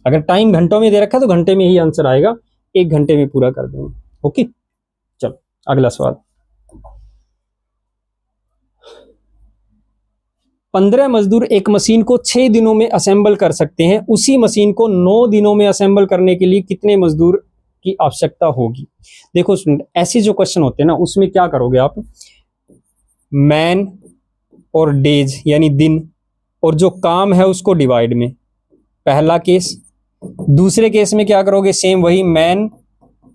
अगर टाइम घंटों में दे रखा है तो घंटे में ही आंसर आएगा, 1 घंटे में पूरा कर देंगे। ओके, चलो अगला सवाल, 15 मजदूर एक मशीन को 6 दिनों में असेंबल कर सकते हैं, उसी मशीन को 9 दिनों में असेंबल करने के लिए कितने मजदूर की आवश्यकता होगी। देखो स्टूडेंट, ऐसे जो क्वेश्चन होते हैं ना, उसमें क्या करोगे आप, मैन और डेज यानी दिन और जो काम है उसको डिवाइड में, पहला केस। दूसरे केस में क्या करोगे, सेम वही, मैन,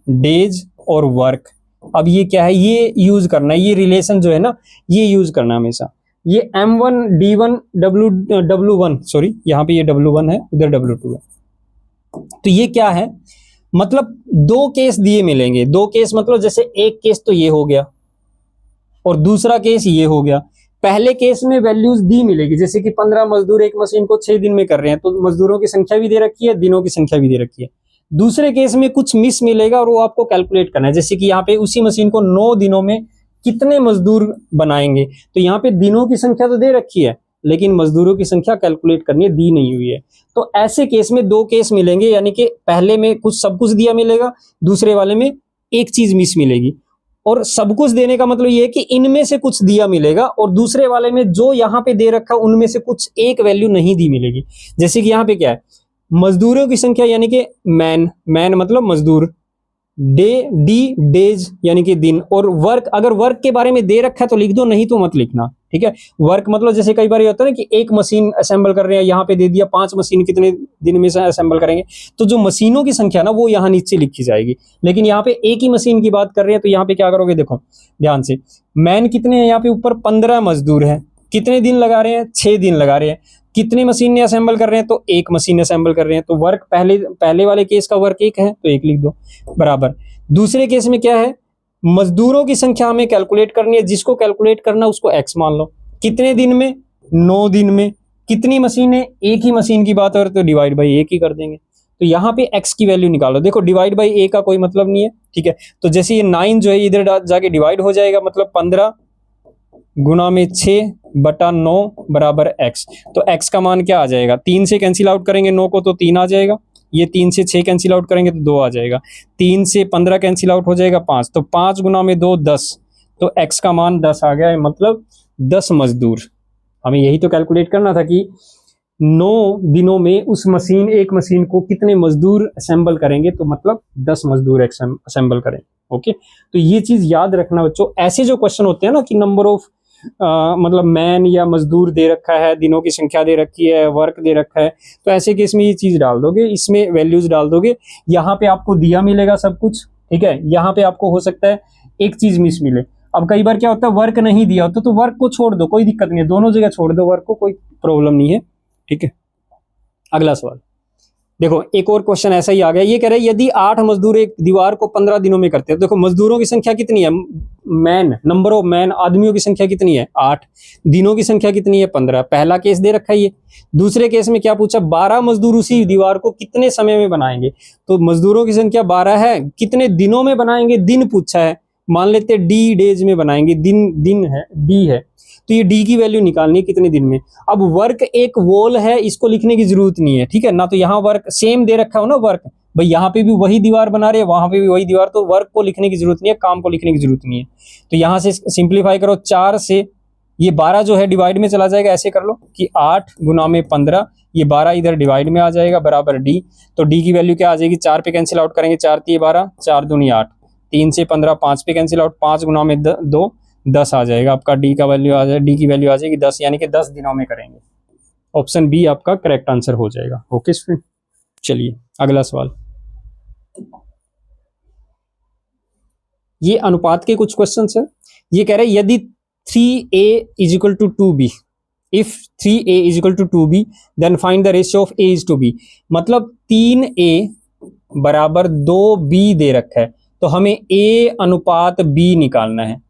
डेज और वर्क। अब ये क्या है, ये यूज करना है, ये रिलेशन जो है ना, ये यूज करना हमेशा। ये M1 D1 W1, सॉरी यहाँ पे ये W1 है, उधर W2 है। तो ये क्या है, मतलब दो केस दिए मिलेंगे। दो केस मतलब जैसे एक केस तो ये हो गया और दूसरा केस ये हो गया। पहले केस में वैल्यूज दी मिलेगी, जैसे कि 15 मजदूर एक मशीन को 6 दिन में कर रहे हैं, तो मजदूरों की संख्या भी दे रखी है, दिनों की संख्या भी दे रखी है। दूसरे केस में कुछ मिस मिलेगा और वो आपको कैलकुलेट करना है, जैसे कि यहाँ पे उसी मशीन को 9 दिनों में कितने मजदूर बनाएंगे, तो यहाँ पे दिनों की संख्या तो दे रखी है लेकिन मजदूरों की संख्या कैलकुलेट करनी है, दी नहीं हुई है। तो ऐसे केस में दो केस मिलेंगे, यानी कि पहले में कुछ सब कुछ दिया मिलेगा, दूसरे वाले में एक चीज मिस मिलेगी। और सब कुछ देने का मतलब ये है कि इनमें से कुछ दिया मिलेगा और दूसरे वाले में जो यहाँ पे दे रखा उनमें से कुछ एक वैल्यू नहीं दी मिलेगी। जैसे कि यहाँ पे क्या है, मजदूरों की संख्या यानी कि मैन, मैन मतलब मजदूर, डी डेज यानी कि दिन, और वर्क, अगर वर्क के बारे में दे रखा है तो लिख दो, नहीं तो मत लिखना, ठीक है। वर्क मतलब जैसे कई बार ये होता है ना कि एक मशीन असेंबल कर रहे हैं, यहाँ पे दे दिया 5 मशीन कितने दिन में से असेंबल करेंगे, तो जो मशीनों की संख्या ना वो यहाँ नीचे लिखी जाएगी। लेकिन यहाँ पे एक ही मशीन की बात कर रहे हैं तो यहाँ पे क्या करोगे, देखो ध्यान से, मैन कितने हैं यहाँ पे ऊपर 15 मजदूर हैं, कितने दिन लगा रहे हैं, 6 दिन लगा रहे हैं। कितनी मशीन ने असेंबल कर रहे हैं, तो एक मशीन असेंबल कर रहे हैं, तो वर्क पहले वाले केस का वर्क एक है तो एक लिख दो बराबर। दूसरे केस में क्या है, मजदूरों की संख्या हमें कैलकुलेट करनी है, जिसको कैलकुलेट करना उसको एक्स मान लो। कितने दिन में, 9 दिन में। कितनी मशीन है, एक ही मशीन की बात है तो डिवाइड बाई एक ही कर देंगे। तो यहाँ पे x की वैल्यू निकालो। देखो डिवाइड बाई a का कोई मतलब नहीं है, ठीक है। तो जैसे ये 9 जो है इधर जाके डिवाइड हो जाएगा, मतलब 15 गुना में 6/9 बराबर x। तो x का मान क्या आ जाएगा, 3 से कैंसिल आउट करेंगे 9 को तो 3 आ जाएगा, ये 3 से 6 कैंसिल आउट करेंगे तो 2 आ जाएगा, 3 से 15 कैंसिल आउट हो जाएगा 5, तो 5 गुना में 2 10, तो x का मान 10 आ गया है, मतलब 10 मजदूर। हमें यही तो कैलकुलेट करना था कि 9 दिनों में एक मशीन को कितने मजदूर असेंबल करेंगे, तो मतलब 10 मजदूर असेंबल करेंगे। ओके, तो ये चीज याद रखना बच्चों। ऐसे जो क्वेश्चन होते हैं ना कि नंबर ऑफ मतलब मैन या मजदूर दे रखा है, दिनों की संख्या दे रखी है, वर्क दे रखा है, तो ऐसे केस में ये चीज डाल दोगे, इसमें वैल्यूज डाल दोगे। यहाँ पे आपको दिया मिलेगा सब कुछ, ठीक है। यहाँ पे आपको हो सकता है एक चीज मिस मिले। अब कई बार क्या होता है, वर्क नहीं दिया होता तो वर्क को छोड़ दो, कोई दिक्कत नहीं है, दोनों जगह छोड़ दो वर्क को, कोई प्रॉब्लम नहीं है, ठीक है। अगला सवाल देखो, एक और क्वेश्चन ऐसा ही आ गया। ये कह रहे हैं यदि 8 मजदूर एक दीवार को 15 दिनों में करते हैं। देखो मजदूरों की संख्या कितनी है, मैन, नंबर ऑफ मैन, आदमियों की संख्या कितनी है 8, दिनों की संख्या कितनी है 15। पहला केस दे रखा है ये। दूसरे केस में क्या पूछा, 12 मजदूर उसी दीवार को कितने समय में बनाएंगे। तो मजदूरों की संख्या 12 है, कितने दिनों में बनाएंगे, दिन पूछा है, मान लेते डी डेज में बनाएंगे, दिन है, डी है, तो ये डी की वैल्यू निकालनी है कितने दिन में। अब वर्क एक वॉल है, इसको लिखने की जरूरत नहीं है, ठीक है ना। तो यहाँ वर्क सेम दे रखा हो ना, वर्क भाई यहाँ पे भी वही दीवार बना रहे हैं, वहां पे भी वही दीवार, तो वर्क को लिखने की जरूरत नहीं है, काम को लिखने की जरूरत नहीं है। तो यहाँ से सिंप्लीफाई करो, 4 से ये 12 जो है डिवाइड में चला जाएगा, ऐसे कर लो कि 8 गुना में 15, ये 12 इधर डिवाइड में आ जाएगा बराबर डी। तो डी की वैल्यू क्या आ जाएगी, 4 पे कैंसिल आउट करेंगे, 4 3 12, 4 दूनी 8, 3 से 15, 5 पे कैंसिल आउट, 5 गुना में 2 10 आ जाएगा आपका, डी का वैल्यू आ जाएगा, डी की वैल्यू आ जाएगी 10, यानी कि 10 दिनों में करेंगे। ऑप्शन बी आपका करेक्ट आंसर हो जाएगा। ओके स्टूडेंट, चलिए अगला सवाल। ये अनुपात के कुछ क्वेश्चन है। ये कह रहे हैं यदि 3a is equal to 2b, if 3a is equal to 2b then find the ratio of a is to b। मतलब 3a बराबर 2b दे रखा है, तो हमें a अनुपात b निकालना है।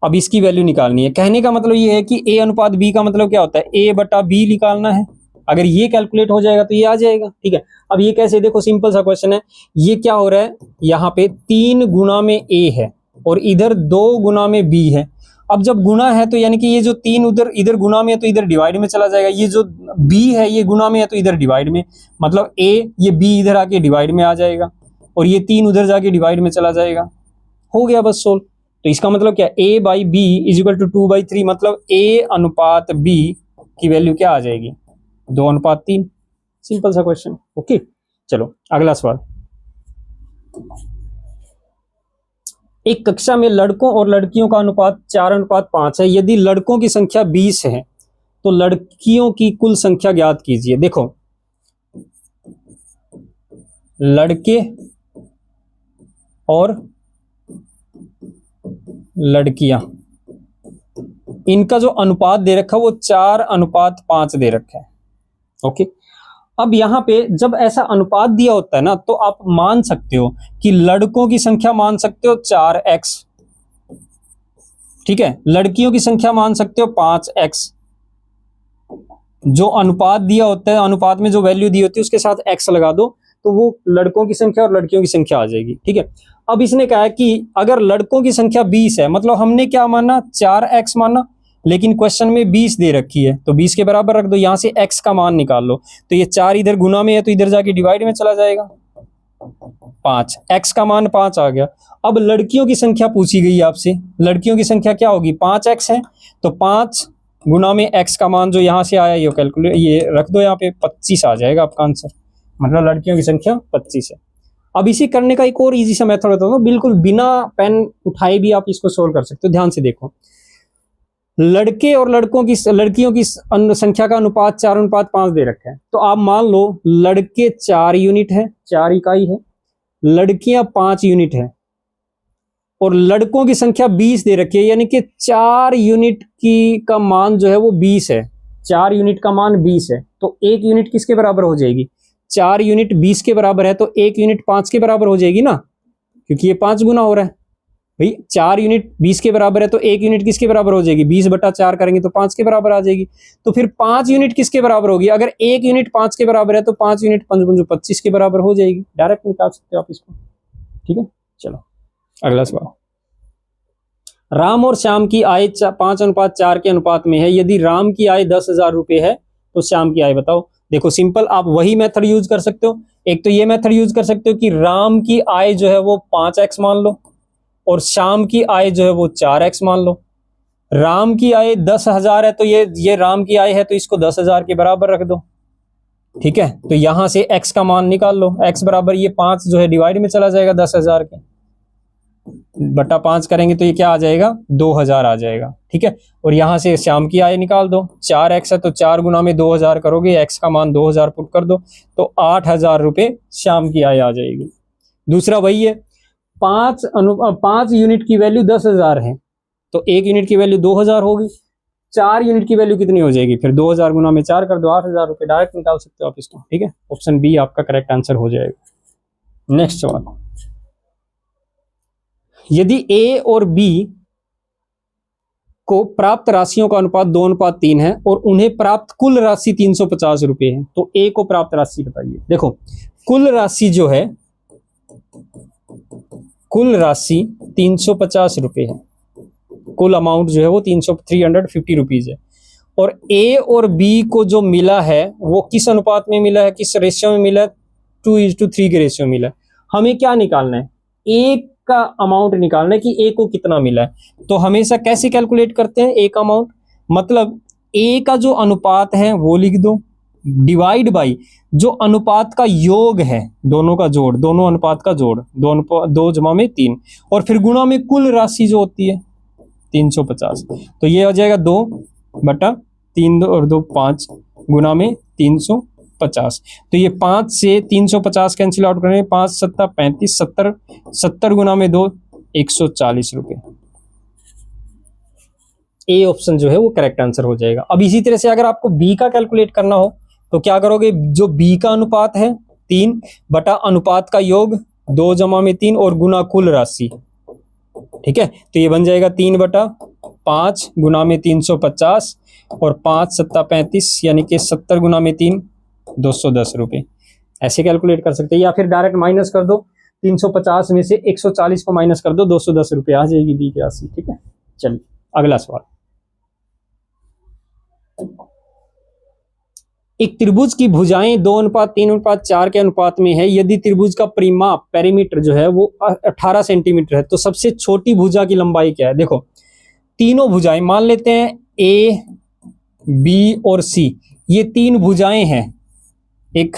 अब इसकी वैल्यू निकालनी है। कहने का मतलब ये है कि a अनुपात b का मतलब क्या होता है, a बटा b निकालना है। अगर ये कैलकुलेट हो जाएगा तो ये आ जाएगा, ठीक है। अब ये कैसे, देखो सिंपल सा क्वेश्चन है। ये क्या हो रहा है, यहाँ पे 3 गुना में a है और इधर 2 गुना में b है। अब जब गुना है तो यानी कि ये जो 3 उधर इधर गुना में है तो इधर डिवाइड में चला जाएगा, ये जो b है ये गुना में है तो इधर डिवाइड में, मतलब a, ये b इधर आके डिवाइड में आ जाएगा और ये 3 उधर जाके डिवाइड में चला जाएगा। हो गया बस सोल्व। तो इसका मतलब क्या, a by B is equal to 2/3, मतलब a अनुपात b की वैल्यू क्या आ जाएगी? 2:3। सिंपल सा क्वेश्चन। ओके, चलो अगला सवाल। एक कक्षा में लड़कों और लड़कियों का अनुपात 4:5 है। यदि लड़कों की संख्या 20 है तो लड़कियों की कुल संख्या ज्ञात कीजिए। देखो, लड़के और लड़कियां, इनका जो अनुपात दे रखा है वो 4:5 दे रखा है। ओके, अब यहां पे जब ऐसा अनुपात दिया होता है ना, तो आप मान सकते हो कि लड़कों की संख्या मान सकते हो 4x, ठीक है, लड़कियों की संख्या मान सकते हो 5x। जो अनुपात दिया होता है, अनुपात में जो वैल्यू दी होती है उसके साथ x लगा दो, तो वो लड़कों की संख्या और लड़कियों की संख्या आ जाएगी। ठीक है, अब इसने कहा है कि अगर लड़कों की संख्या 20 है, मतलब हमने क्या माना, 4x माना, लेकिन क्वेश्चन में 20 दे रखी है, तो 20 के बराबर रख दो, यहां से x का मान निकाल लो। तो ये 4 इधर गुना में है तो इधर जाके डिवाइड में चला जाएगा, 5, x का मान 5 आ गया। अब लड़कियों की संख्या पूछी गई आपसे, लड़कियों की संख्या क्या होगी, 5x है, तो 5 गुना में x का मान जो यहां से आया ये कैलकुलेट, ये रख दो यहाँ पे, 25 आ जाएगा आपका आंसर, मतलब लड़कियों की संख्या 25 है। अब इसी करने का एक और इजी सा मेथड बताता हूँ, बिल्कुल बिना पेन उठाए भी आप इसको सोल्व कर सकते हो। ध्यान से देखो, लड़के और लड़कियों की संख्या का अनुपात 4:5 दे रखा है, तो आप मान लो लड़के 4 यूनिट है, 4 इकाई है, लड़कियां 5 यूनिट है, और लड़कों की संख्या 20 दे रखी है, यानी कि 4 यूनिट की का मान जो है वो 20 है, 4 यूनिट का मान 20 है, तो 1 यूनिट किसके बराबर हो जाएगी, 4 यूनिट 20 के बराबर है, तो 1 यूनिट 5 के बराबर हो जाएगी ना, क्योंकि ये 5 गुना हो रहा है भाई। 4 यूनिट 20 के बराबर है, तो 1 यूनिट किसके बराबर हो जाएगी, 20/4 करेंगे तो 5 के बराबर आ जाएगी। तो फिर 5 यूनिट किसके बराबर होगी, अगर 1 यूनिट 5 के बराबर है तो 5 यूनिट 5 25 के बराबर हो जाएगी। डायरेक्ट निकाल सकते हो आप इसको। ठीक है, चलो अगला सवाल। राम और श्याम की आय 5:4 के अनुपात में है। यदि राम की आय 10,000 रुपए है तो श्याम की आय बताओ। देखो सिंपल, आप वही मेथड यूज कर सकते हो। एक तो ये मेथड यूज कर सकते हो कि राम की आय जो है वो 5x मान लो और श्याम की आय जो है वो 4x मान लो। राम की आय 10,000 है, तो ये राम की आय है, तो इसको 10,000 के बराबर रख दो। ठीक है, तो यहां से x का मान निकाल लो, x बराबर ये 5 जो है डिवाइड में चला जाएगा, 10,000 के बटा 5 करेंगे तो ये क्या आ जाएगा, 2,000 आ जाएगा। ठीक है, और यहां से श्याम की आय निकाल दो, 4x है तो 4 गुना में 2,000 करोगे, x का मान 2,000 पुट कर दो, तो 8,000 रुपए श्याम की आय आ जाएगी। दूसरा वही है, 5 यूनिट की वैल्यू 10,000 है, तो 1 यूनिट की वैल्यू 2,000 होगी। 4 यूनिट की वैल्यू कितनी हो जाएगी, फिर 2,000 गुना में 4 कर दो, 8,000 रुपए डायरेक्ट निकाल सकते हो आप इसको। ठीक है, ऑप्शन बी आपका करेक्ट आंसर हो जाएगा। नेक्स्ट सवाल, यदि ए और बी को प्राप्त राशियों का अनुपात 2:3 है और उन्हें प्राप्त कुल राशि 350 रुपए है, तो ए को प्राप्त राशि बताइए। देखो, कुल राशि जो है, कुल राशि 350 रुपए है, कुल अमाउंट जो है वो 350 रुपीज है, और ए और बी को जो मिला है वो किस अनुपात में मिला है, किस रेशियो में मिला है, 2:3 के रेशियो में मिला है। हमें क्या निकालना है, ए का अमाउंट निकालना है कि ए को कितना मिला है। तो हमेशा कैसे कैलकुलेट करते हैं ए का अमाउंट, मतलब ए का जो अनुपात है वो लिख दो, डिवाइड बाई जो अनुपात का योग है, दोनों का जोड़, दोनों अनुपात का जोड़, 2 जमा में 3, और फिर गुणा में कुल राशि जो होती है 350, तो ये हो जाएगा 2/3 और 2 5 गुना में 350। तो ये 5 से 350 कैंसिल आउट करेंगे, 5 7 35, 70 गुना में 2 140 रुपए। ए ऑप्शन जो है वो करेक्ट आंसर हो जाएगा। अब इसी तरह से अगर आपको बी का कैलकुलेट करना हो तो क्या करोगे, जो बी का अनुपात है 3 बटा अनुपात का योग 2 जमा में 3 और गुना कुल राशि। ठीक है, तो ये बन जाएगा 3/5 गुना में 350 और 5 7 35 यानी कि 70 गुना में 3 210 रुपए। ऐसे कैलकुलेट कर सकते हैं, या फिर डायरेक्ट माइनस कर दो, 350 में से 140 को माइनस कर दो, 210 रुपए आ जाएगी बी की राशि। ठीक है, चलिए अगला सवाल। एक त्रिभुज की भुजाएं 2:3:4 के अनुपात में है। यदि त्रिभुज का परिमाप पेरीमीटर जो है वो 18 सेंटीमीटर है, तो सबसे छोटी भुजा की लंबाई क्या है। देखो, तीनों भुजाएं मान लेते हैं, ए बी और सी, ये तीन भुजाएं हैं। एक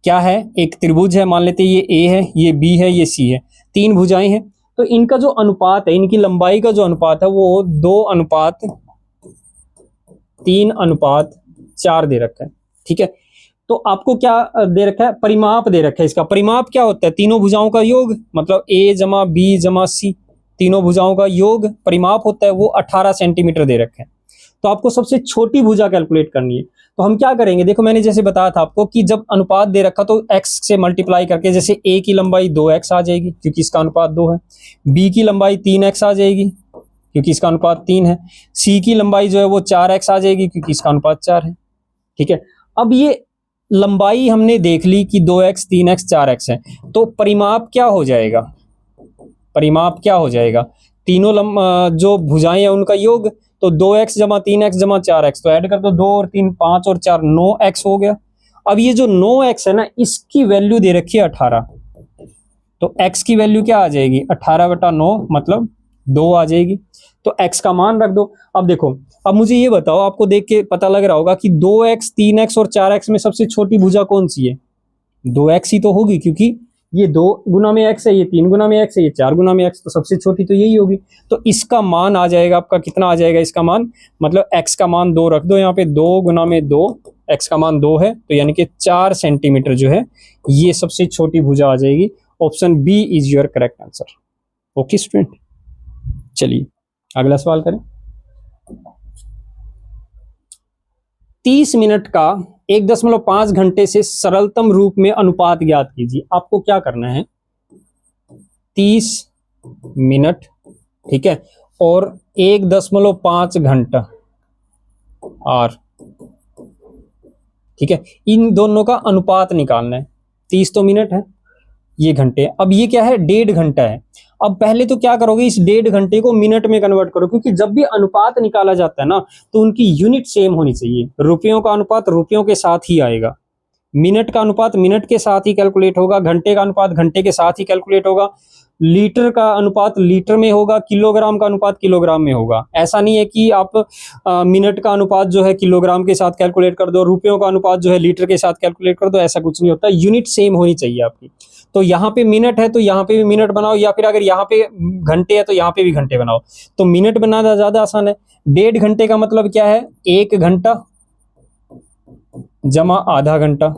क्या है, एक त्रिभुज है, मान लेते हैं ये ए है, ये बी है, ये सी है, तीन भुजाएं हैं। तो इनका जो अनुपात है, इनकी लंबाई का जो अनुपात है वो 2:3:4 दे रखा है। ठीक है, तो आपको क्या दे रखा है, परिमाप दे रखा है। इसका परिमाप क्या होता है, तीनों भुजाओं का योग, मतलब ए जमा बी जमा सी, तीनों भुजाओं का योग परिमाप होता है, वो 18 सेंटीमीटर दे रखे हैं। तो आपको सबसे छोटी भुजा कैलकुलेट करनी है। तो हम क्या करेंगे, देखो मैंने जैसे बताया था आपको कि जब अनुपात दे रखा तो x से मल्टीप्लाई करके, जैसे a की लंबाई 2x आ जाएगी क्योंकि इसका अनुपात 2 है, b की लंबाई 3x आ जाएगी क्योंकि इसका अनुपात 3 है, c की लंबाई जो है वो 4x आ जाएगी क्योंकि इसका अनुपात 4 है। ठीक है, अब ये लंबाई हमने देख ली कि 2x 3x 4x है, तो परिमाप क्या हो जाएगा, परिमाप क्या हो जाएगा, तीनों जो भुजाएं हैं उनका योग, तो 2x जमा 3x जमा 4x, तो ऐड कर दो, 2 और 3 5 और 4 9x हो गया। अब ये जो 9x है ना, इसकी वैल्यू दे रखी है 18, तो x की वैल्यू क्या आ जाएगी, 18/9 मतलब 2 आ जाएगी। तो x का मान रख दो। अब देखो, अब मुझे ये बताओ, आपको देख के पता लग रहा होगा कि 2x 3x और 4x में सबसे छोटी भुजा कौन सी है, 2x ही तो होगी, क्योंकि ये 2 गुना में x है, ये 3 गुना में x है, ये 4 गुना में x, तो सबसे छोटी तो यही होगी। तो इसका मान आ जाएगा आपका, कितना आ जाएगा इसका मान, मतलब x का मान 2 रख दो यहाँ पे, 2 गुना में 2, x का मान 2 है, तो यानी कि 4 सेंटीमीटर जो है ये सबसे छोटी भुजा आ जाएगी। Option B is your correct answer. Okay student, चलिए अगला सवाल करें। 30 मिनट का 1.5 घंटे से सरलतम रूप में अनुपात ज्ञात कीजिए। आपको क्या करना है, 30 मिनट, ठीक है, और 1.5 घंटा आर, ठीक है, इन दोनों का अनुपात निकालना है। 30 तो मिनट है, ये घंटे। अब ये क्या है, 1.5 घंटा है। अब पहले तो क्या करोगे, इस 1.5 घंटे को मिनट में कन्वर्ट करो, क्योंकि जब भी अनुपात निकाला जाता है ना, तो उनकी यूनिट सेम होनी चाहिए। रुपयों का अनुपात रुपयों के साथ ही आएगा, मिनट का अनुपात मिनट के साथ ही कैलकुलेट होगा, घंटे का अनुपात घंटे के साथ ही कैलकुलेट होगा, लीटर का अनुपात लीटर में होगा, किलोग्राम का अनुपात किलोग्राम में होगा। ऐसा नहीं है कि आप मिनट का अनुपात जो है किलोग्राम के साथ कैलकुलेट कर दो, रुपयों का अनुपात जो है लीटर के साथ कैलकुलेट कर दो, ऐसा कुछ नहीं होता। यूनिट सेम होनी चाहिए आपकी। तो यहाँ पे मिनट है तो यहाँ पे भी मिनट बनाओ, या फिर अगर यहाँ पे घंटे है तो यहाँ पे भी घंटे बनाओ। तो मिनट बनाना ज्यादा आसान है। 1.5 घंटे का मतलब क्या है, 1 घंटा जमा आधा घंटा,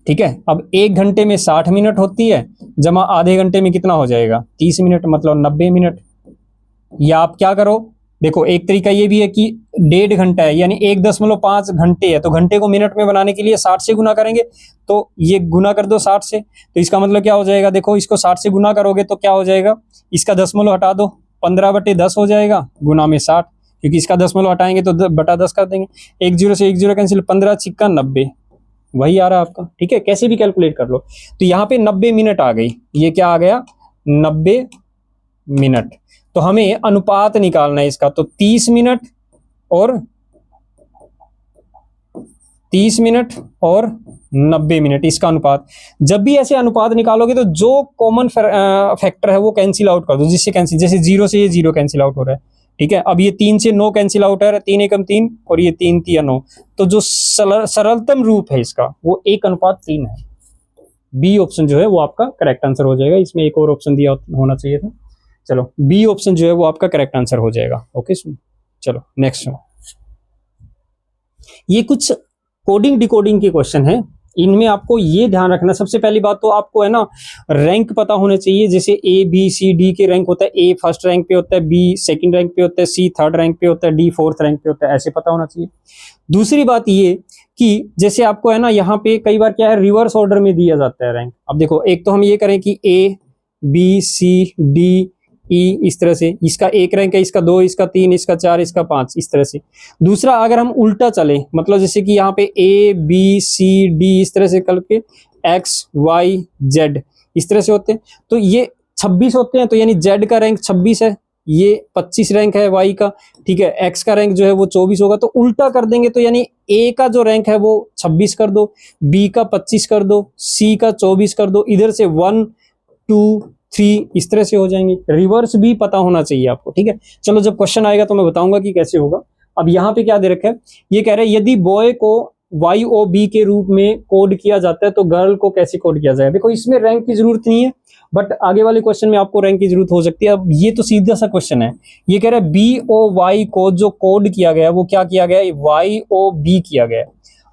ठीक है। अब 1 घंटे में 60 मिनट होती है, जमा आधे घंटे में कितना हो जाएगा, 30 मिनट, मतलब 90 मिनट। या आप क्या करो, देखो एक तरीका ये भी है कि 1.5 घंटा है यानी 1.5 घंटे है, तो घंटे को मिनट में बनाने के लिए 60 से गुना करेंगे, तो ये गुना कर दो 60 से, तो इसका मतलब क्या हो जाएगा, देखो इसको 60 से गुना करोगे तो क्या हो जाएगा, इसका दशमलव हटा दो, 15/10 हो जाएगा, गुना में 60, क्योंकि इसका दशमलव हटाएंगे तो बटा 10 कर देंगे, 1 0 से 1 0 कैंसिल, 15 छिक्का 90, वही आ रहा है आपका, ठीक है। कैसे भी कैलकुलेट कर लो। तो यहाँ पे 90 मिनट आ गई, ये क्या आ गया, 90 मिनट। तो हमें अनुपात निकालना है इसका, तो 30 मिनट और 90 मिनट, इसका अनुपात। जब भी ऐसे अनुपात निकालोगे तो जो कॉमन फैक्टर है वो कैंसिल आउट कर दो, जिससे कैंसिल, जैसे 0 से ये 0 कैंसिल आउट हो रहा है, ठीक है। अब ये 3 से 9 कैंसिल आउट है, 3 एकम 3 और ये 3 3 9, तो जो सरलतम रूप है इसका वो 1:3 है। बी ऑप्शन जो है वो आपका करेक्ट आंसर हो जाएगा। इसमें एक और ऑप्शन दिया होना चाहिए था, चलो बी ऑप्शन जो है वो आपका करेक्ट आंसर हो जाएगा। ओके, चलो नेक्स्ट। ये कुछ कोडिंग डिकोडिंग के क्वेश्चन है, इनमें आपको ये ध्यान रखना, सबसे पहली बात तो आपको है ना रैंक पता होना चाहिए। जैसे ए बी सी डी के रैंक होता है, ए फर्स्ट रैंक पे होता है, बी सेकंड रैंक पे होता है, सी थर्ड रैंक पे होता है, डी फोर्थ रैंक पे होता है, ऐसे पता होना चाहिए। दूसरी बात ये कि जैसे आपको है ना यहाँ पे कई बार क्या है, रिवर्स ऑर्डर में दिया जाता है रैंक। अब देखो, एक तो हम ये करें कि A B C D E, इस तरह से, इसका 1 रैंक है, इसका 2, इसका 3, इसका 4, इसका 5, इस तरह से। दूसरा, अगर हम उल्टा चले, मतलब जैसे कि यहाँ पे ए बी सी डी इस तरह से करके एक्स वाई जेड इस तरह से होते हैं, तो ये 26 होते हैं, तो यानी जेड का रैंक 26 है, ये 25 रैंक है वाई का, ठीक है। एक्स का रैंक जो है वो 24 होगा, तो उल्टा कर देंगे, तो यानी ए का जो रैंक है वो 26 कर दो, बी का 25 कर दो, सी का 24 कर दो, इधर से 1 2 3 इस तरह से हो जाएंगे। रिवर्स भी पता होना चाहिए आपको, ठीक है। चलो जब क्वेश्चन आएगा तो मैं बताऊंगा कि कैसे होगा। अब यहाँ पे क्या दे रखा है, ये कह रहे हैं यदि बॉय को YOB के रूप में कोड किया जाता है तो गर्ल को कैसे कोड किया जाएगा। देखो इसमें रैंक की जरूरत नहीं है, बट आगे वाले क्वेश्चन में आपको रैंक की जरूरत हो सकती है। अब ये तो सीधा सा क्वेश्चन है, ये कह रहा है BOY को जो कोड किया गया वो क्या किया गया, YOB किया गया।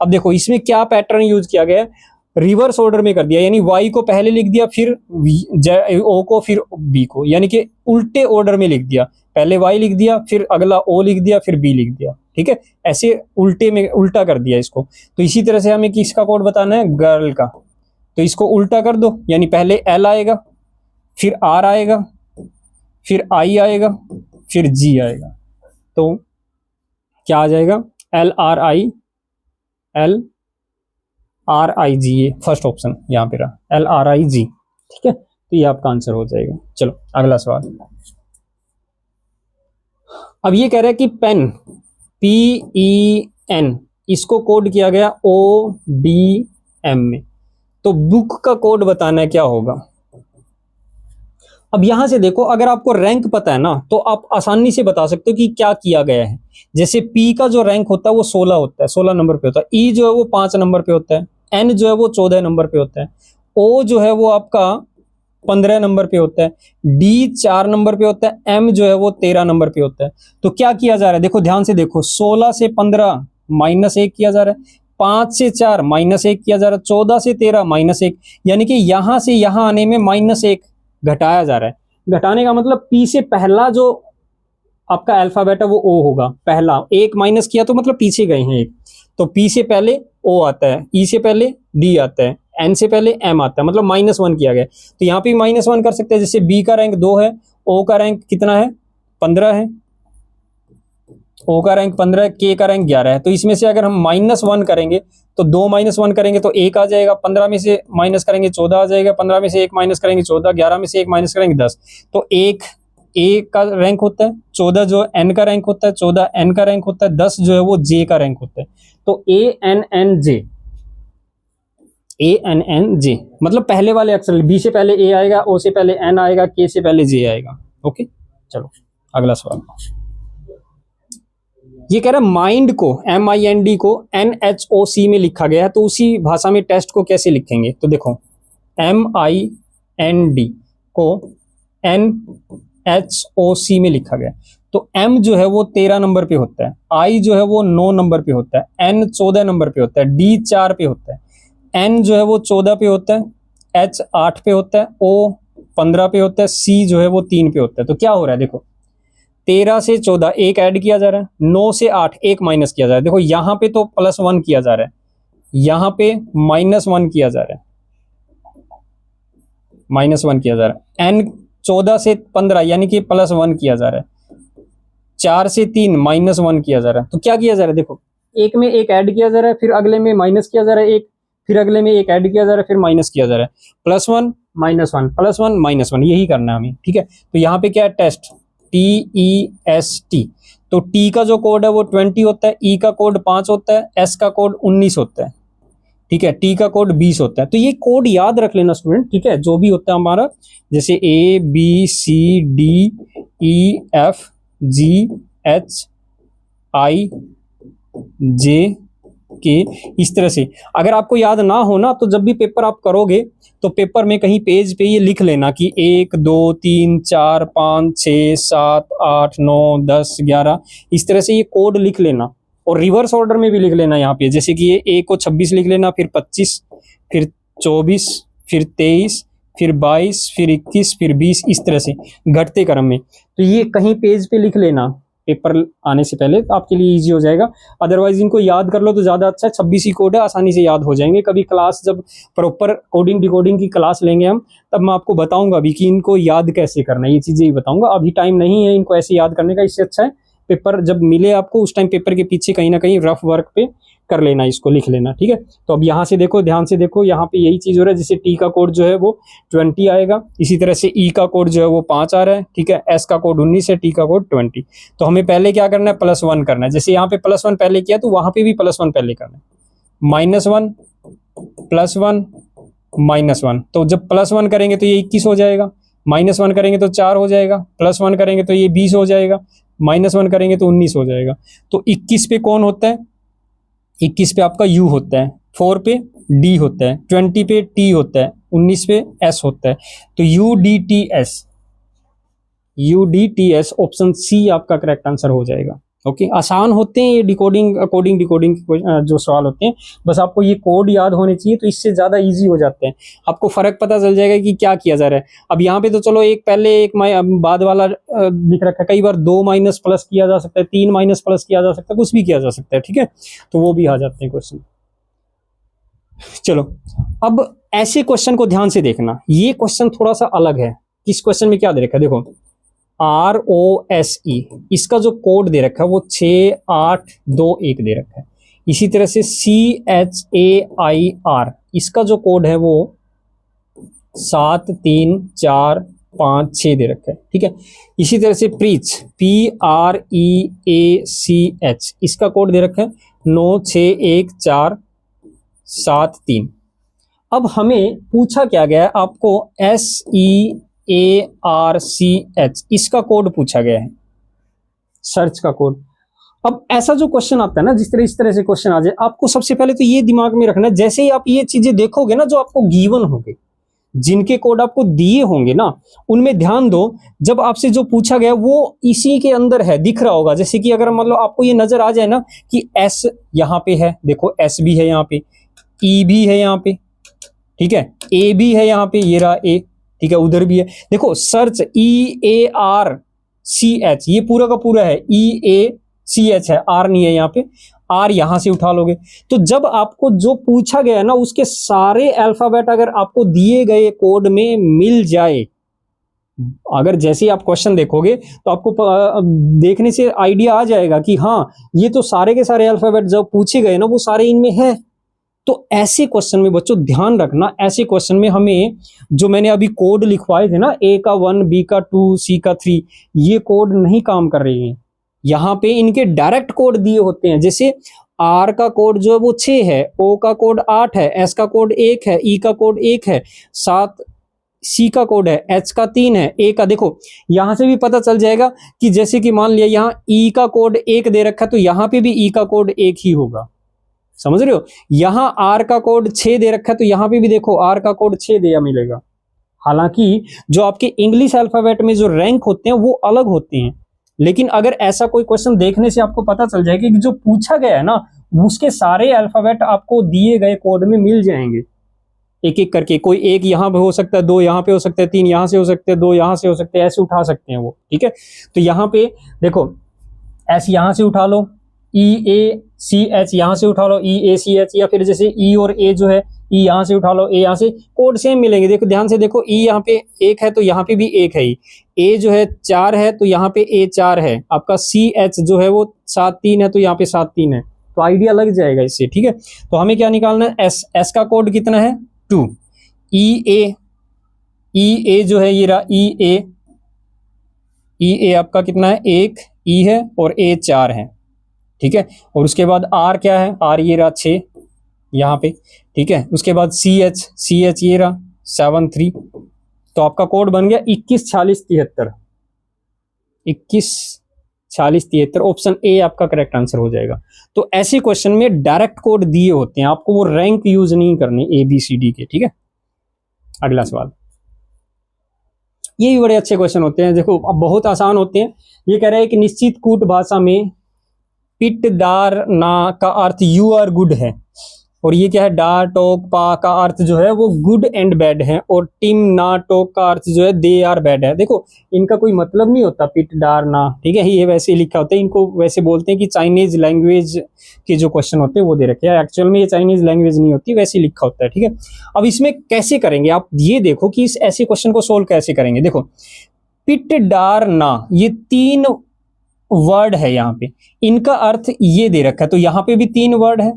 अब देखो इसमें क्या पैटर्न यूज किया गया है, रिवर्स ऑर्डर में कर दिया, यानी Y को पहले लिख दिया फिर O को फिर B को, यानी कि उल्टे ऑर्डर में लिख दिया, पहले Y लिख दिया फिर अगला O लिख दिया फिर B लिख दिया, ठीक है। ऐसे उल्टे में उल्टा कर दिया इसको। तो इसी तरह से हमें किसका कोड बताना है, गर्ल का। तो इसको उल्टा कर दो, यानी पहले L आएगा फिर R आएगा फिर I आएगा फिर G आएगा। तो क्या आ जाएगा, LRI G, ये फर्स्ट ऑप्शन यहाँ पे रहा LRI G, ठीक है। तो ये आपका आंसर हो जाएगा। चलो अगला सवाल। अब ये कह रहा है कि पेन PEN इसको कोड किया गया ODM में, तो बुक का कोड बताना है क्या होगा। अब यहां से देखो, अगर आपको रैंक पता है ना तो आप आसानी से बता सकते हो कि क्या किया गया है। जैसे P का जो रैंक होता है वो 16 होता है, 16 नंबर पे होता है। E जो है वो 5 नंबर पे होता है, N जो है वो 14 नंबर पे होता है, O जो है वो आपका 15 नंबर पे होता है, D 4 नंबर पे होता है, M जो है वो 13 नंबर पे होता है। तो क्या किया जा रहा है, देखो ध्यान से देखो, 16 से 15 -1 किया जा रहा है, 5 से 4 -1 किया जा रहा है, 14 से 13 -1, यानी कि यहां से यहां आने में -1 घटाया जा रहा है। घटाने का मतलब P से पहला जो आपका अल्फाबेट है वो O होगा, पहला एक माइनस किया तो मतलब पीछे गए हैं एक, तो P से पहले O आता है, E से पहले D आता है, N से पहले M आता है, मतलब -1 किया गया। तो यहाँ पे -1 कर सकते हैं। जैसे B का रैंक 2 है, O का रैंक कितना है, 15 है, O का रैंक 15 है, K का रैंक 11 है। तो इसमें से अगर हम -1 करेंगे तो 2 -1 करेंगे तो 1 आ जाएगा, 15 में से माइनस करेंगे 14 आ जाएगा, 15 में से 1 माइनस करेंगे 14, 11 में से 1 माइनस करेंगे 10। तो 1 A का रैंक होता है, 14 जो N का रैंक होता है, 14 N का रैंक होता है, 10 जो है वो J का रैंक होता है। तो ANNJ मतलब पहले वाले अक्षर, B से पहले A आएगा, O से पहले N आएगा, K से पहले J आएगा। ओके चलो अगला सवाल। ये कह रहा है माइंड को MIND को NHOC में लिखा गया है, तो उसी भाषा में टेस्ट को कैसे लिखेंगे। तो देखो MIND को NHOC में लिखा गया, तो M जो है वो 13 नंबर पे होता है, I जो है वो 9 नंबर पे होता है, N 14 नंबर पे होता है, D 4 पे होता है, N जो है वो 14 पे होता है, H 8 पे होता है, O 15 पे होता है, C जो है वो 3 पे होता है। तो क्या हो रहा है, देखो 13 से 14 एक ऐड किया जा रहा है, 9 से 8 एक माइनस किया जा रहा है। देखो यहाँ पे तो +1 किया जा रहा है, यहाँ पे -1 किया जा रहा है, -1 किया जा रहा है। N 14 से 15 यानी कि +1 किया जा रहा है, 4 से 3 -1 किया जा रहा है। तो क्या किया जा रहा है, देखो एक में एक ऐड किया जा रहा है, फिर अगले में माइनस किया जा रहा है एक, फिर अगले में एक ऐड किया जा रहा है, फिर माइनस किया जा रहा है, +1 -1 +1 -1, यही करना है हमें, ठीक है। तो यहाँ पे क्या है, टेस्ट TEST, तो T का जो कोड है वो 20 होता है, E का कोड 5 होता है, S का कोड 19 होता है, ठीक है, T का कोड 20 होता है। तो ये कोड याद रख लेना स्टूडेंट, ठीक है, जो भी होता है हमारा, जैसे A B C D E F G H I J K, इस तरह से। अगर आपको याद ना हो ना तो जब भी पेपर आप करोगे तो पेपर में कहीं पेज पे ये लिख लेना कि 1 2 3 4 5 6 7 8 9 10 11, इस तरह से ये कोड लिख लेना, और रिवर्स ऑर्डर में भी लिख लेना यहाँ पे। जैसे कि ये A को 26 लिख लेना, फिर 25, फिर 24, फिर 23, फिर 22, फिर 21, फिर 20, इस तरह से घटते क्रम में। तो ये कहीं पेज पे लिख लेना पेपर आने से पहले, तो आपके लिए इजी हो जाएगा। अदरवाइज इनको याद कर लो तो ज़्यादा अच्छा है, 26 ही कोड है, आसानी से याद हो जाएंगे। कभी क्लास जब प्रॉपर कोडिंग डिकोडिंग की क्लास लेंगे हम, तब मैं आपको बताऊंगा भी कि इनको याद कैसे करना है, ये चीज़ें ही बताऊंगा। अभी टाइम नहीं है इनको ऐसे याद करने का, इससे अच्छा है पेपर जब मिले आपको उस टाइम पेपर के पीछे कहीं ना कहीं रफ वर्क पे कर लेना, इसको लिख लेना, ठीक है। तो अब यहाँ से देखो, ध्यान से देखो, यहाँ पे यही चीज़ हो रहा है। जैसे T का कोड जो है वो 20 आएगा, इसी तरह से E का कोड जो है वो 5 आ रहा है, ठीक है, S का कोड 19 है, T का कोड 20। तो हमें पहले क्या करना है, +1 करना है। जैसे यहाँ पे +1 पहले किया तो वहाँ पे भी +1 पहले करना है, -1 +1 -1। तो जब +1 करेंगे तो ये 21 हो जाएगा, -1 करेंगे तो 4 हो जाएगा, +1 करेंगे तो ये 20 हो जाएगा, -1 करेंगे तो 19 हो जाएगा। तो 21 पे कौन होता है? 21 पे आपका U होता है, 4 पे D होता है, 20 पे T होता है, 19 पे S होता है। तो UDTS ऑप्शन सी आपका करेक्ट आंसर हो जाएगा। ओके, आसान होते हैं ये डिकोडिंग डिकोडिंग जो सवाल होते हैं, बस आपको ये कोड याद होने चाहिए तो इससे ज़्यादा इजी हो जाते हैं, आपको फ़र्क पता चल जाएगा कि क्या किया जा रहा है। अब यहाँ पे तो चलो एक पहले एक बाद वाला लिख रखा है, कई बार 2 माइनस प्लस किया जा सकता है, 3 माइनस प्लस किया जा सकता है, कुछ भी किया जा सकता है, ठीक है, तो वो भी आ जाते हैं क्वेश्चन। चलो, अब ऐसे क्वेश्चन को ध्यान से देखना, ये क्वेश्चन थोड़ा सा अलग है। इस क्वेश्चन में क्या दे रखा है, देखो ROSE, इसका जो कोड दे रखा है वो 6821 दे रखा है। इसी तरह से CHAIR, इसका जो कोड है वो 73456 दे रखा है, ठीक है। इसी तरह से प्रीच PREACH, इसका कोड दे रखा है 961473। अब हमें पूछा क्या गया है, आपको SEARCH, इसका कोड पूछा गया है, सर्च का कोड। अब ऐसा जो क्वेश्चन आता है ना, इस तरह से क्वेश्चन आ जाए, आपको सबसे पहले तो ये दिमाग में रखना है, जैसे ही आप ये चीजें देखोगे ना, जो आपको गिवन होंगे, जिनके कोड आपको दिए होंगे ना, उनमें ध्यान दो, जब आपसे जो पूछा गया वो इसी के अंदर है, दिख रहा होगा। जैसे कि अगर मतलब आपको ये नजर आ जाए ना कि S यहाँ पे है, देखो S भी है यहाँ पे, E भी है यहाँ पे, ठीक है, A भी है यहाँ पे, ये रहा A, ठीक है, उधर भी है। देखो सर्च EARCH, ये पूरा का पूरा है, EACH है, R नहीं है यहाँ पे, R यहां से उठा लोगे। तो जब आपको जो पूछा गया है ना, उसके सारे अल्फाबेट अगर आपको दिए गए कोड में मिल जाए, अगर जैसे ही आप क्वेश्चन देखोगे तो आपको देखने से आइडिया आ जाएगा कि हाँ, ये तो सारे के सारे अल्फाबेट जो पूछे गए ना वो सारे इनमें है। तो ऐसे क्वेश्चन में बच्चों ध्यान रखना, ऐसे क्वेश्चन में हमें जो मैंने अभी कोड लिखवाए थे ना, A का 1, B का 2, C का 3, ये कोड नहीं काम कर रहे हैं। यहाँ पे इनके डायरेक्ट कोड दिए होते हैं, जैसे R का कोड जो है वो 6 है, O का कोड 8 है, S का कोड 1 है, E का कोड 1 है, 7 C का कोड है, H का 3 है, A का देखो यहां से भी पता चल जाएगा कि जैसे कि मान लिया यहाँ E का कोड 1 दे रखा है, तो यहाँ पे भी E का कोड 1 ही होगा, समझ रहे हो। यहाँ R का कोड 6 दे रखा है, तो यहाँ पे भी देखो R का कोड 6 दिया मिलेगा। हालांकि जो आपके इंग्लिश अल्फाबेट में जो रैंक होते हैं वो अलग होते हैं, लेकिन अगर ऐसा कोई क्वेश्चन देखने से आपको पता चल जाएगा कि जो पूछा गया है ना, उसके सारे अल्फाबेट आपको दिए गए कोड में मिल जाएंगे, एक एक करके। कोई एक यहाँ पे हो सकता है, 2 यहाँ पे हो सकते हैं, 3 यहाँ से हो सकते हैं, 2 यहाँ से हो सकते हैं, ऐसे उठा सकते हैं वो, ठीक है। तो यहाँ पे देखो S यहाँ से उठा लो, EACH यहाँ से उठा लो, EACH, या फिर जैसे E और A जो है, E यहाँ से उठा लो, A यहाँ से, कोड सेम मिलेंगे। देखो ध्यान से देखो, E यहाँ पे 1 है तो यहाँ पे भी 1 है ही, A जो है 4 है तो यहाँ पे A 4 है, आपका CH जो है वो 7 3 है तो यहाँ पे 7 3 है, तो आइडिया लग जाएगा इससे, ठीक है। तो हमें क्या निकालना है, S का कोड कितना है 2, EA जो है ये रहा EA आपका कितना है 1 E है और A 4 है, ठीक है। और उसके बाद R क्या है, R ये रहा 6 यहाँ पे, ठीक है। उसके बाद CH ये रहा 7 3, तो आपका कोड बन गया 214673, 214673, ऑप्शन A आपका करेक्ट आंसर हो जाएगा। तो ऐसे क्वेश्चन में डायरेक्ट कोड दिए होते हैं, आपको वो रैंक यूज नहीं करनी ABCD के, ठीक है। अगला सवाल, ये भी बड़े अच्छे क्वेश्चन होते हैं, देखो अब बहुत आसान होते हैं। ये कह रहे हैं कि निश्चित कूट भाषा में पिटदार ना का अर्थ यू आर गुड है, और ये क्या है, डा टोक पा का अर्थ जो है वो गुड एंड बैड है, और टिम ना टोक का अर्थ जो है दे आर बैड है। देखो इनका कोई मतलब नहीं होता पिटदार ना, ठीक है, ये वैसे लिखा होता है, इनको वैसे बोलते हैं कि चाइनीज लैंग्वेज के जो क्वेश्चन होते हैं वो दे रखे हैं, एक्चुअल में ये चाइनीज लैंग्वेज नहीं होती, वैसे लिखा होता है, ठीक है। अब इसमें कैसे करेंगे आप ये देखो कि इस ऐसे क्वेश्चन को सोल्व कैसे करेंगे। देखो पिटदार ना, ये 3 वर्ड है यहाँ पे, इनका अर्थ ये दे रखा है, तो यहाँ पे भी 3 वर्ड है।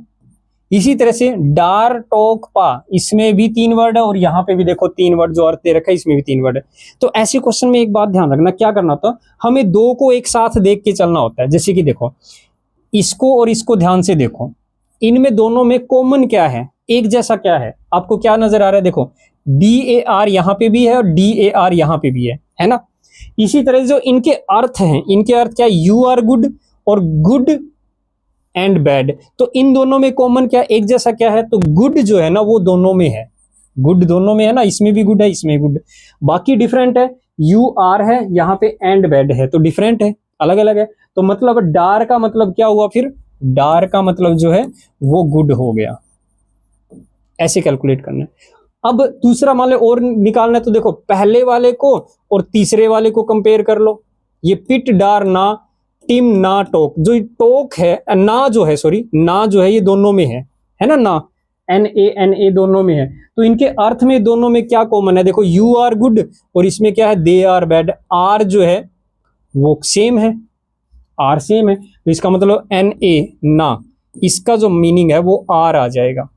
इसी तरह से डार टोक पा, इसमें भी 3 वर्ड है, और यहाँ पे भी देखो 3 वर्ड जो अर्थ दे रखा है, इसमें भी 3 वर्ड है। तो ऐसे क्वेश्चन में एक बात ध्यान रखना, क्या करना होता है, हमें 2 को एक साथ देख के चलना होता है। जैसे कि देखो इसको और इसको ध्यान से देखो, इनमें दोनों में कॉमन क्या है, एक जैसा क्या है, आपको क्या नजर आ रहा है, देखो डी ए आर यहाँ पे भी है और डी ए आर यहाँ पे भी है ना। इसी तरह जो इनके अर्थ हैं, इनके अर्थ क्या, यू आर गुड और गुड एंड बैड, तो इन दोनों में कॉमन क्या, एक जैसा क्या है, तो गुड जो है ना वो दोनों में है, गुड दोनों में है ना, इसमें भी गुड है इसमें गुड, बाकी डिफरेंट है, यू आर है यहाँ पे एंड बैड है, तो डिफरेंट है, अलग अलग है। तो मतलब डार का मतलब क्या हुआ, फिर डार का मतलब जो है वो गुड हो गया, ऐसे कैलकुलेट करना है। अब दूसरा मान लो और निकालना है, तो देखो पहले वाले को और तीसरे वाले को कंपेयर कर लो। ये पिट डार ना टिम ना टोक, जो टोक है ना जो है, सॉरी ना जो है ये दोनों में है ना एन ए दोनों में है, तो इनके अर्थ में दोनों में क्या कॉमन है, देखो यू आर गुड और इसमें क्या है दे आर बैड, आर जो है वो सेम है, आर सेम है, तो इसका मतलब एन ए ना, इसका जो मीनिंग है वो आर आ जाएगा।